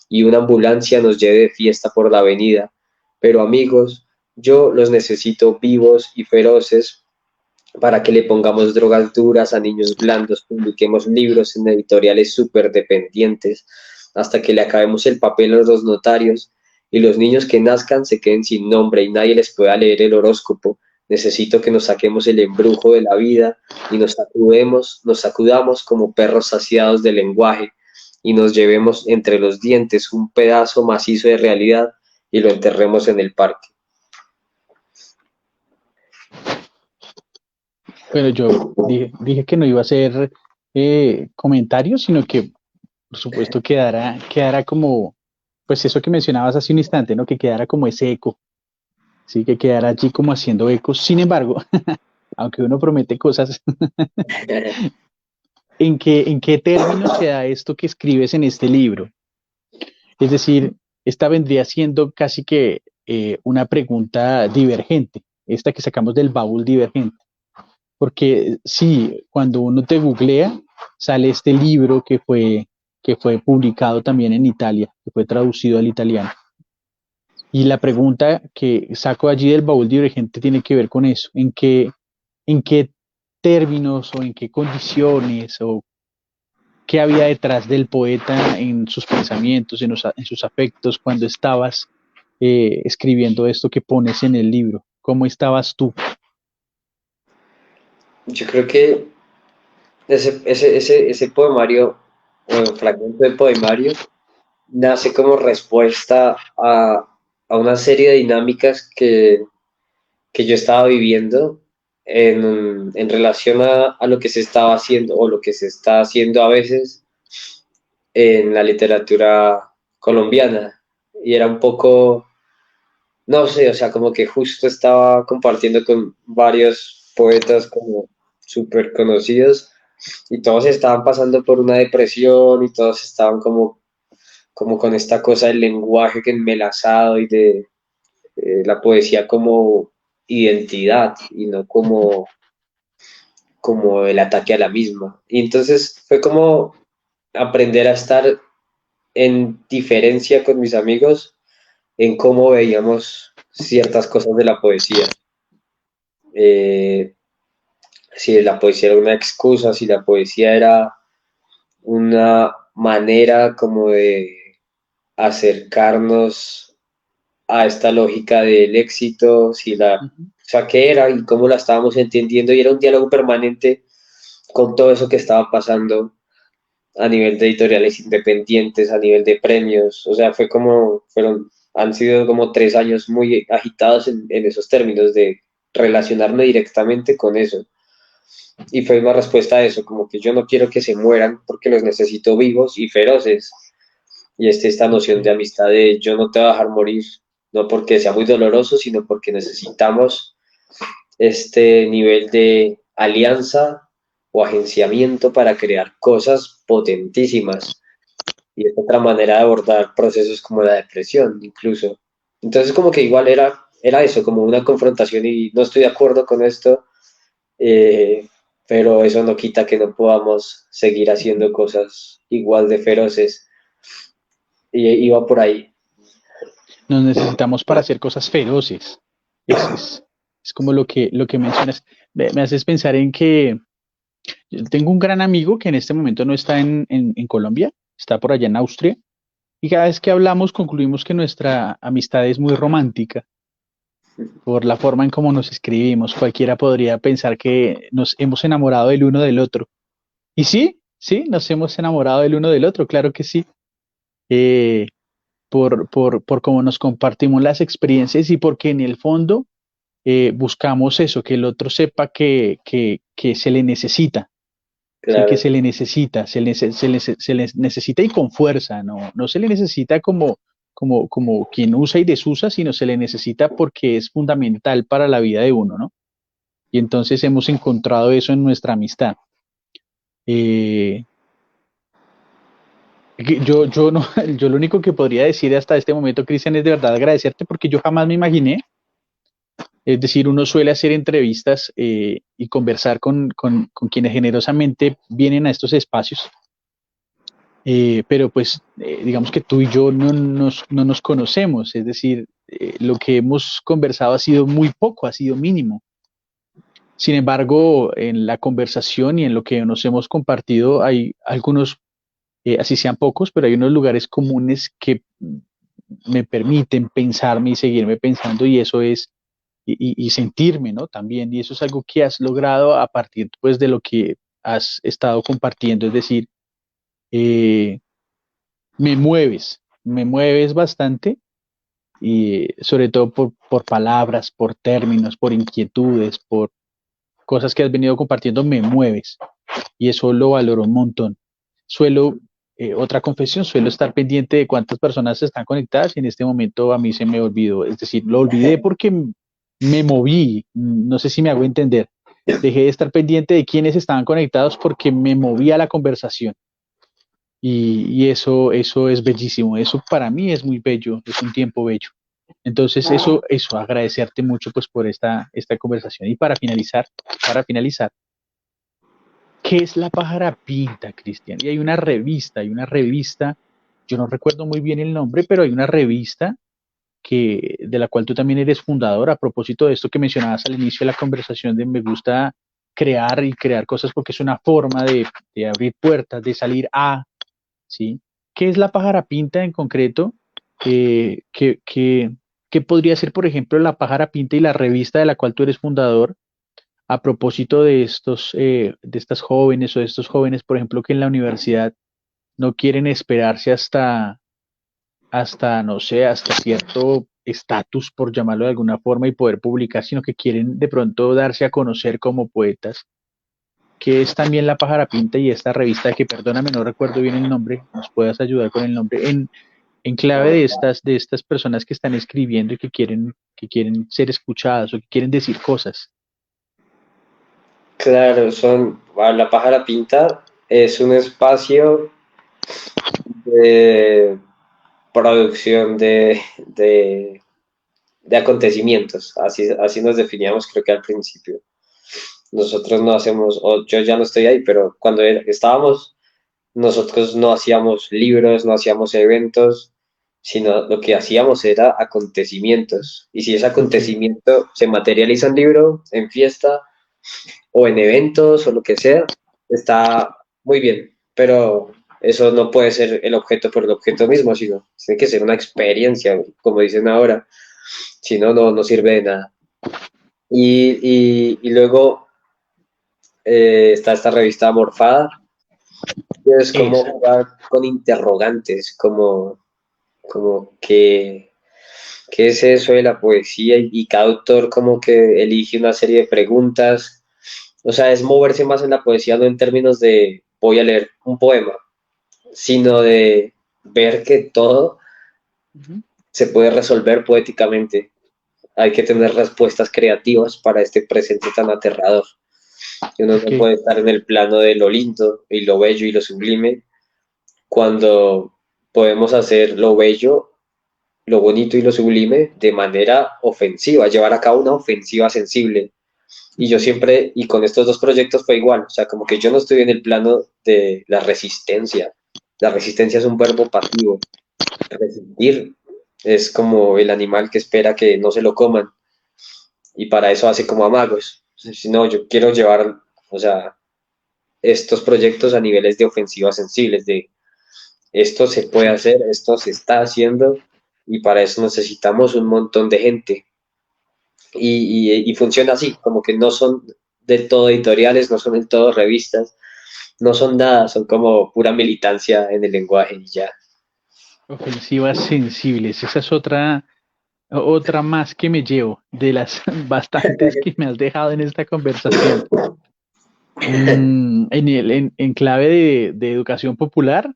y una ambulancia nos lleve de fiesta por la avenida. Pero amigos, yo los necesito vivos y feroces para que le pongamos drogas duras a niños blandos, publiquemos libros en editoriales súper dependientes, hasta que le acabemos el papel a los notarios y los niños que nazcan se queden sin nombre y nadie les pueda leer el horóscopo. Necesito que nos saquemos el embrujo de la vida y nos sacudamos como perros saciados de lenguaje y nos llevemos entre los dientes un pedazo macizo de realidad y lo enterremos en el parque. Pero yo dije que no iba a hacer comentarios, sino que, por supuesto, quedara como, pues eso que mencionabas hace un instante, ¿no? Que quedara como ese eco, sí, que quedara allí como haciendo ecos. Sin embargo, aunque uno promete cosas, ¿en qué términos se da esto que escribes en este libro? Es decir, esta vendría siendo casi que una pregunta divergente, esta que sacamos del baúl divergente. Porque sí, cuando uno te googlea, sale este libro que fue publicado también en Italia, que fue traducido al italiano. Y la pregunta que saco allí del baúl divergente tiene que ver con eso, en qué términos o en qué condiciones o qué había detrás del poeta en sus pensamientos, en sus afectos, cuando estabas escribiendo esto que pones en el libro. ¿Cómo estabas tú? Yo creo que ese poemario, o fragmento de poemario, nace como respuesta a una serie de dinámicas que yo estaba viviendo en relación a lo que se estaba haciendo o lo que se está haciendo a veces en la literatura colombiana. Y era un poco, no sé, o sea, como que justo estaba compartiendo con varios poetas como súper conocidos y todos estaban pasando por una depresión y todos estaban como con esta cosa del lenguaje que enmelazado y de la poesía como identidad y no como el ataque a la misma. Y entonces fue como aprender a estar en diferencia con mis amigos en cómo veíamos ciertas cosas de la poesía. Eh, si la poesía era una excusa, si la poesía era una manera como de acercarnos a esta lógica del éxito, si la, o Ujú. sea, qué era y cómo la estábamos entendiendo, y era un diálogo permanente con todo eso que estaba pasando a nivel de editoriales independientes, a nivel de premios, o sea, han sido como 3 años muy agitados en esos términos de relacionarme directamente con eso. Y fue una respuesta a eso, como que yo no quiero que se mueran porque los necesito vivos y feroces. Y esta noción de Ok. amistad de yo no te voy a dejar morir, no porque sea muy doloroso, sino porque necesitamos este nivel de alianza o agenciamiento para crear cosas potentísimas. Y es otra manera de abordar procesos como la depresión, incluso. Entonces, como que igual era eso, como una confrontación y no estoy de acuerdo con esto, eh, pero eso no quita que no podamos seguir haciendo cosas igual de feroces. Y iba por ahí. Nos necesitamos para hacer cosas feroces. Es como lo que mencionas. Me haces pensar en que yo tengo un gran amigo que en este momento no está en Colombia, está por allá en Austria, y cada vez que hablamos concluimos que nuestra amistad es muy romántica por la forma en cómo nos escribimos. Cualquiera podría pensar que nos hemos enamorado del uno del otro. Y sí, sí, nos hemos enamorado del uno del otro, claro que sí. Eh, por cómo nos compartimos las experiencias y porque en el fondo buscamos eso, que el otro sepa que se le necesita, sí, que Claro, se le necesita, se le necesita y con fuerza, no se le necesita como quien usa y desusa, sino se le necesita porque es fundamental para la vida de uno, ¿no? Y entonces hemos encontrado eso en nuestra amistad. Eh, yo no, yo lo único que podría decir hasta este momento, Cristian, es de verdad agradecerte porque yo jamás me imaginé. Es decir, uno suele hacer entrevistas y conversar con quienes generosamente vienen a estos espacios pero pues digamos que tú y yo no nos conocemos, es decir, lo que hemos conversado ha sido muy poco, ha sido mínimo. Sin embargo, en la conversación y en lo que nos hemos compartido hay algunos, así sean pocos, pero hay unos lugares comunes que me permiten pensarme y seguirme pensando y eso es, y sentirme, ¿no? También, y eso es algo que has logrado a partir, pues, de lo que has estado compartiendo, es decir, eh, me mueves bastante y sobre todo por palabras, por términos, por inquietudes, por cosas que has venido compartiendo, me mueves y eso lo valoro un montón. Suelo, otra confesión, suelo estar pendiente de cuántas personas están conectadas y en este momento a mí se me olvidó, es decir, lo olvidé porque me moví, no sé si me hago entender. Dejé de estar pendiente de quiénes estaban conectados porque me moví a la conversación. Y eso es bellísimo, eso para mí es muy bello, es un tiempo bello. Entonces, eso, agradecerte mucho pues por esta conversación. Y para finalizar, ¿qué es la pájara pinta, Cristian? Y hay una revista, yo no recuerdo muy bien el nombre, pero hay una revista de la cual tú también eres fundador, a propósito de esto que mencionabas al inicio de la conversación, de me gusta crear y crear cosas porque es una forma de abrir puertas, de salir a, ¿sí? ¿Qué es la pájara pinta en concreto? ¿Qué podría ser, por ejemplo, la pájara pinta y la revista de la cual tú eres fundador? A propósito de estas jóvenes o de estos jóvenes, por ejemplo, que en la universidad no quieren esperarse hasta, no sé, hasta cierto estatus, por llamarlo de alguna forma, y poder publicar, sino que quieren de pronto darse a conocer como poetas, que es también La Pájara Pinta y esta revista que, perdóname, no recuerdo bien el nombre, nos puedas ayudar con el nombre, en clave de estas personas que están escribiendo y que quieren ser escuchadas o que quieren decir cosas. Claro, la pájara pinta es un espacio de producción de acontecimientos, así nos definíamos creo que al principio. Nosotros no hacemos, o yo ya no estoy ahí, pero cuando estábamos, nosotros no hacíamos libros, no hacíamos eventos, sino lo que hacíamos era acontecimientos. Y si ese Ok, acontecimiento se materializa en libro, en fiesta o en eventos o lo que sea, está muy bien, pero eso no puede ser el objeto por el objeto mismo, sino tiene que ser una experiencia, como dicen ahora, si no, no sirve de nada. Y luego está esta revista Morfada, que es como esa. jugar con interrogantes, como que, ¿qué es eso de la poesía? Y cada autor como que elige una serie de preguntas. O sea, es moverse más en la poesía, no en términos de voy a leer un poema, sino de ver que todo Ujú. se puede resolver poéticamente. Hay que tener respuestas creativas para este presente tan aterrador. Uno Ok, no puede estar en el plano de lo lindo y lo bello y lo sublime cuando podemos hacer lo bello, lo bonito y lo sublime de manera ofensiva, llevar a cabo una ofensiva sensible. Y yo siempre, y con estos dos proyectos fue igual, o sea, como que yo no estoy en el plano de la resistencia. La resistencia es un verbo pasivo. Resistir es como el animal que espera que no se lo coman y para eso hace como amagos. Si no, yo quiero llevar, o sea, estos proyectos a niveles de ofensiva sensibles, de esto se puede sí, hacer, esto se está haciendo y para eso necesitamos un montón de gente. Y funciona así, como que no son del todo editoriales, no son del todo revistas, no son nada, son como pura militancia en el lenguaje y ya. ofensivas sensibles. Esa es otra más que me llevo de las bastantes que me has dejado en esta conversación. En clave de educación popular,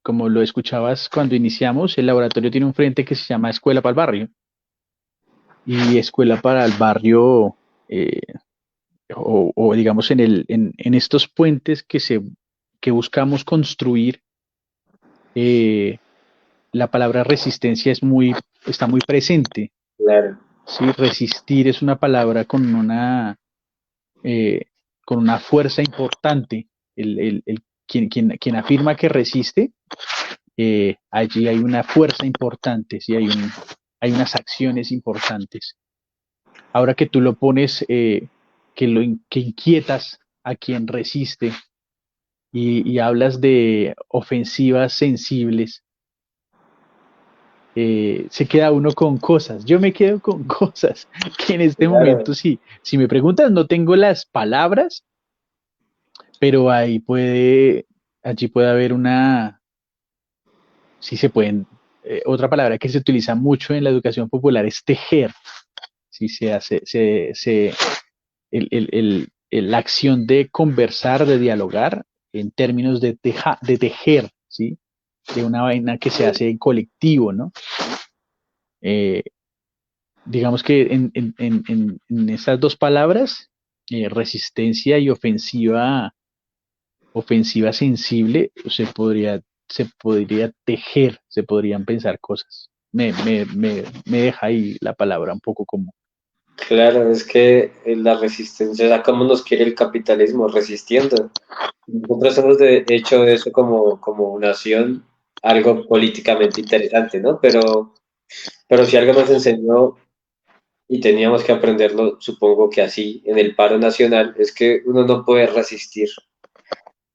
como lo escuchabas cuando iniciamos, el laboratorio tiene un frente que se llama Escuela para el Barrio. Y Escuela para el Barrio, eh, o digamos en estos puentes que buscamos construir, eh, la palabra resistencia está muy presente. Claro, Sí, resistir es una palabra eh, con una fuerza importante. El quien afirma que resiste, allí hay una fuerza importante, ¿sí? Hay unas acciones importantes. Ahora que tú lo pones, que inquietas a quien resiste y hablas de ofensivas sensibles, se queda uno con cosas. Yo me quedo con cosas que en este momento, Claro, sí, si me preguntas, no tengo las palabras, pero allí puede haber sí se pueden, otra palabra que se utiliza mucho en la educación popular es tejer. Sí, se hace, la acción de conversar, de dialogar en términos de tejer, ¿sí? De una vaina que se hace en colectivo, ¿no? Eh, digamos que en estas dos palabras, resistencia y ofensiva sensible, se podría tejer, se podrían pensar cosas. Me deja ahí la palabra un poco como, claro, es que la resistencia, o sea, cómo nos quiere el capitalismo resistiendo. Nosotros hemos hecho de eso como nación algo políticamente interesante, ¿no? Pero si algo nos enseñó y teníamos que aprenderlo, supongo que así, en el paro nacional, es que uno no puede resistir.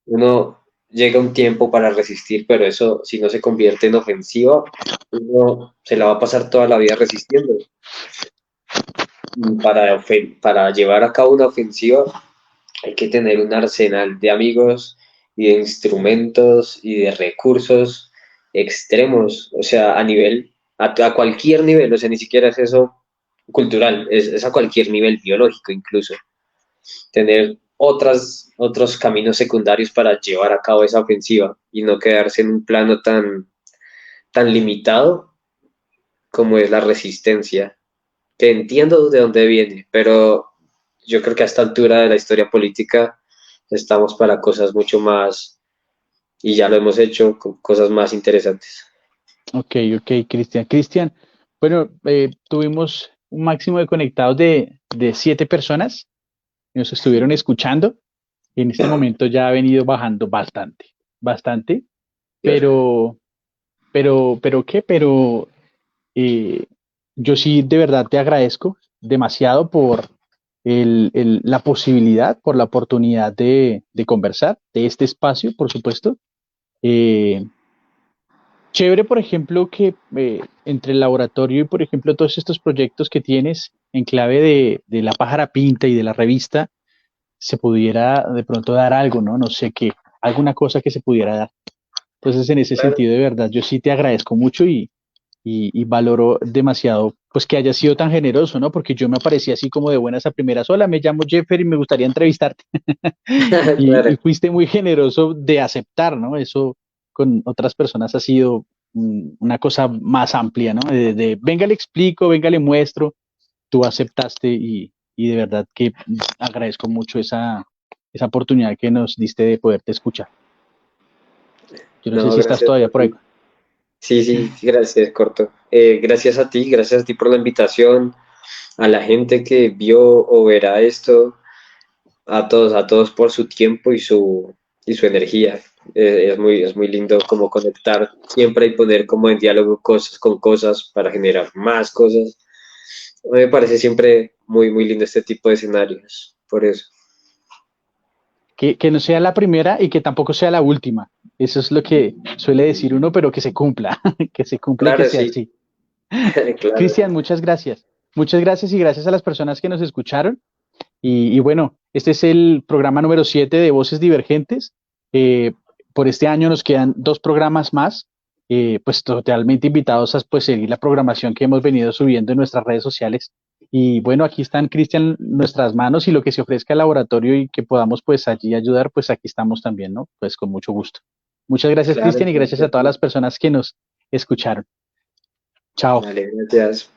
Uno llega un tiempo para resistir, pero eso, si no se convierte en ofensiva, uno se la va a pasar toda la vida resistiendo. Y para llevar a cabo una ofensiva hay que tener un arsenal de amigos y de instrumentos y de recursos extremos, o sea, a cualquier nivel, o sea, ni siquiera es eso cultural, es a cualquier nivel biológico incluso, tener otros caminos secundarios para llevar a cabo esa ofensiva y no quedarse en un plano tan limitado como es la resistencia, que entiendo de dónde viene, pero yo creo que a esta altura de la historia política estamos para cosas mucho más, y ya lo hemos hecho, con cosas más interesantes. ok, ok, Cristian. Cristian, bueno, tuvimos un máximo de conectados de 7 personas que nos estuvieron escuchando. En este momento ya ha venido bajando bastante, bastante, Claro. pero, pero eh, yo sí de verdad te agradezco demasiado por la posibilidad, por la oportunidad de conversar, de este espacio, por supuesto. Eh, Chévere, por ejemplo, que entre el laboratorio y, por ejemplo, todos estos proyectos que tienes en clave de la pájara pinta y de la revista, se pudiera de pronto dar algo, ¿no? No sé qué, alguna cosa que se pudiera dar. Entonces, en ese Claro. sentido, de verdad, yo sí te agradezco mucho y valoro demasiado, pues, que hayas sido tan generoso, ¿no? Porque yo me aparecí así como de buenas a primeras. Hola, me llamo Jeffer y me gustaría entrevistarte. Y Claro. fuiste muy generoso de aceptar, ¿no? Eso con otras personas ha sido una cosa más amplia, ¿no? Venga, le explico, venga, le muestro. Tú aceptaste y de verdad que agradezco mucho esa oportunidad que nos diste de poderte escuchar. Yo no sé No, si estás gracias todavía a por ahí. ti. Sí, sí, gracias, Corto. Gracias a ti por la invitación, a la gente que vio o verá esto, a todos por su tiempo y su energía. Es muy lindo como conectar siempre y poner como en diálogo cosas con cosas para generar más cosas. Me parece siempre muy lindo este tipo de escenarios, por eso. Que no sea la primera y que tampoco sea la última. Eso es lo que suele decir uno, pero que se cumpla, que se cumpla y que Claro, sea sí, así. claro. Cristian, muchas gracias. Muchas gracias y gracias a las personas que nos escucharon. Y bueno, este es el programa número 7 de Voces Divergentes. Eh, por este año nos quedan 2 programas más, pues totalmente invitados a pues, seguir la programación que hemos venido subiendo en nuestras redes sociales. Y bueno, aquí están, Cristian, nuestras manos y lo que se ofrezca al laboratorio y que podamos pues allí ayudar, pues aquí estamos también, ¿no? Pues con mucho gusto. Muchas gracias, Claro, Cristian, y gracias a todas perfecto. las personas que nos escucharon. Chao. Vale, gracias.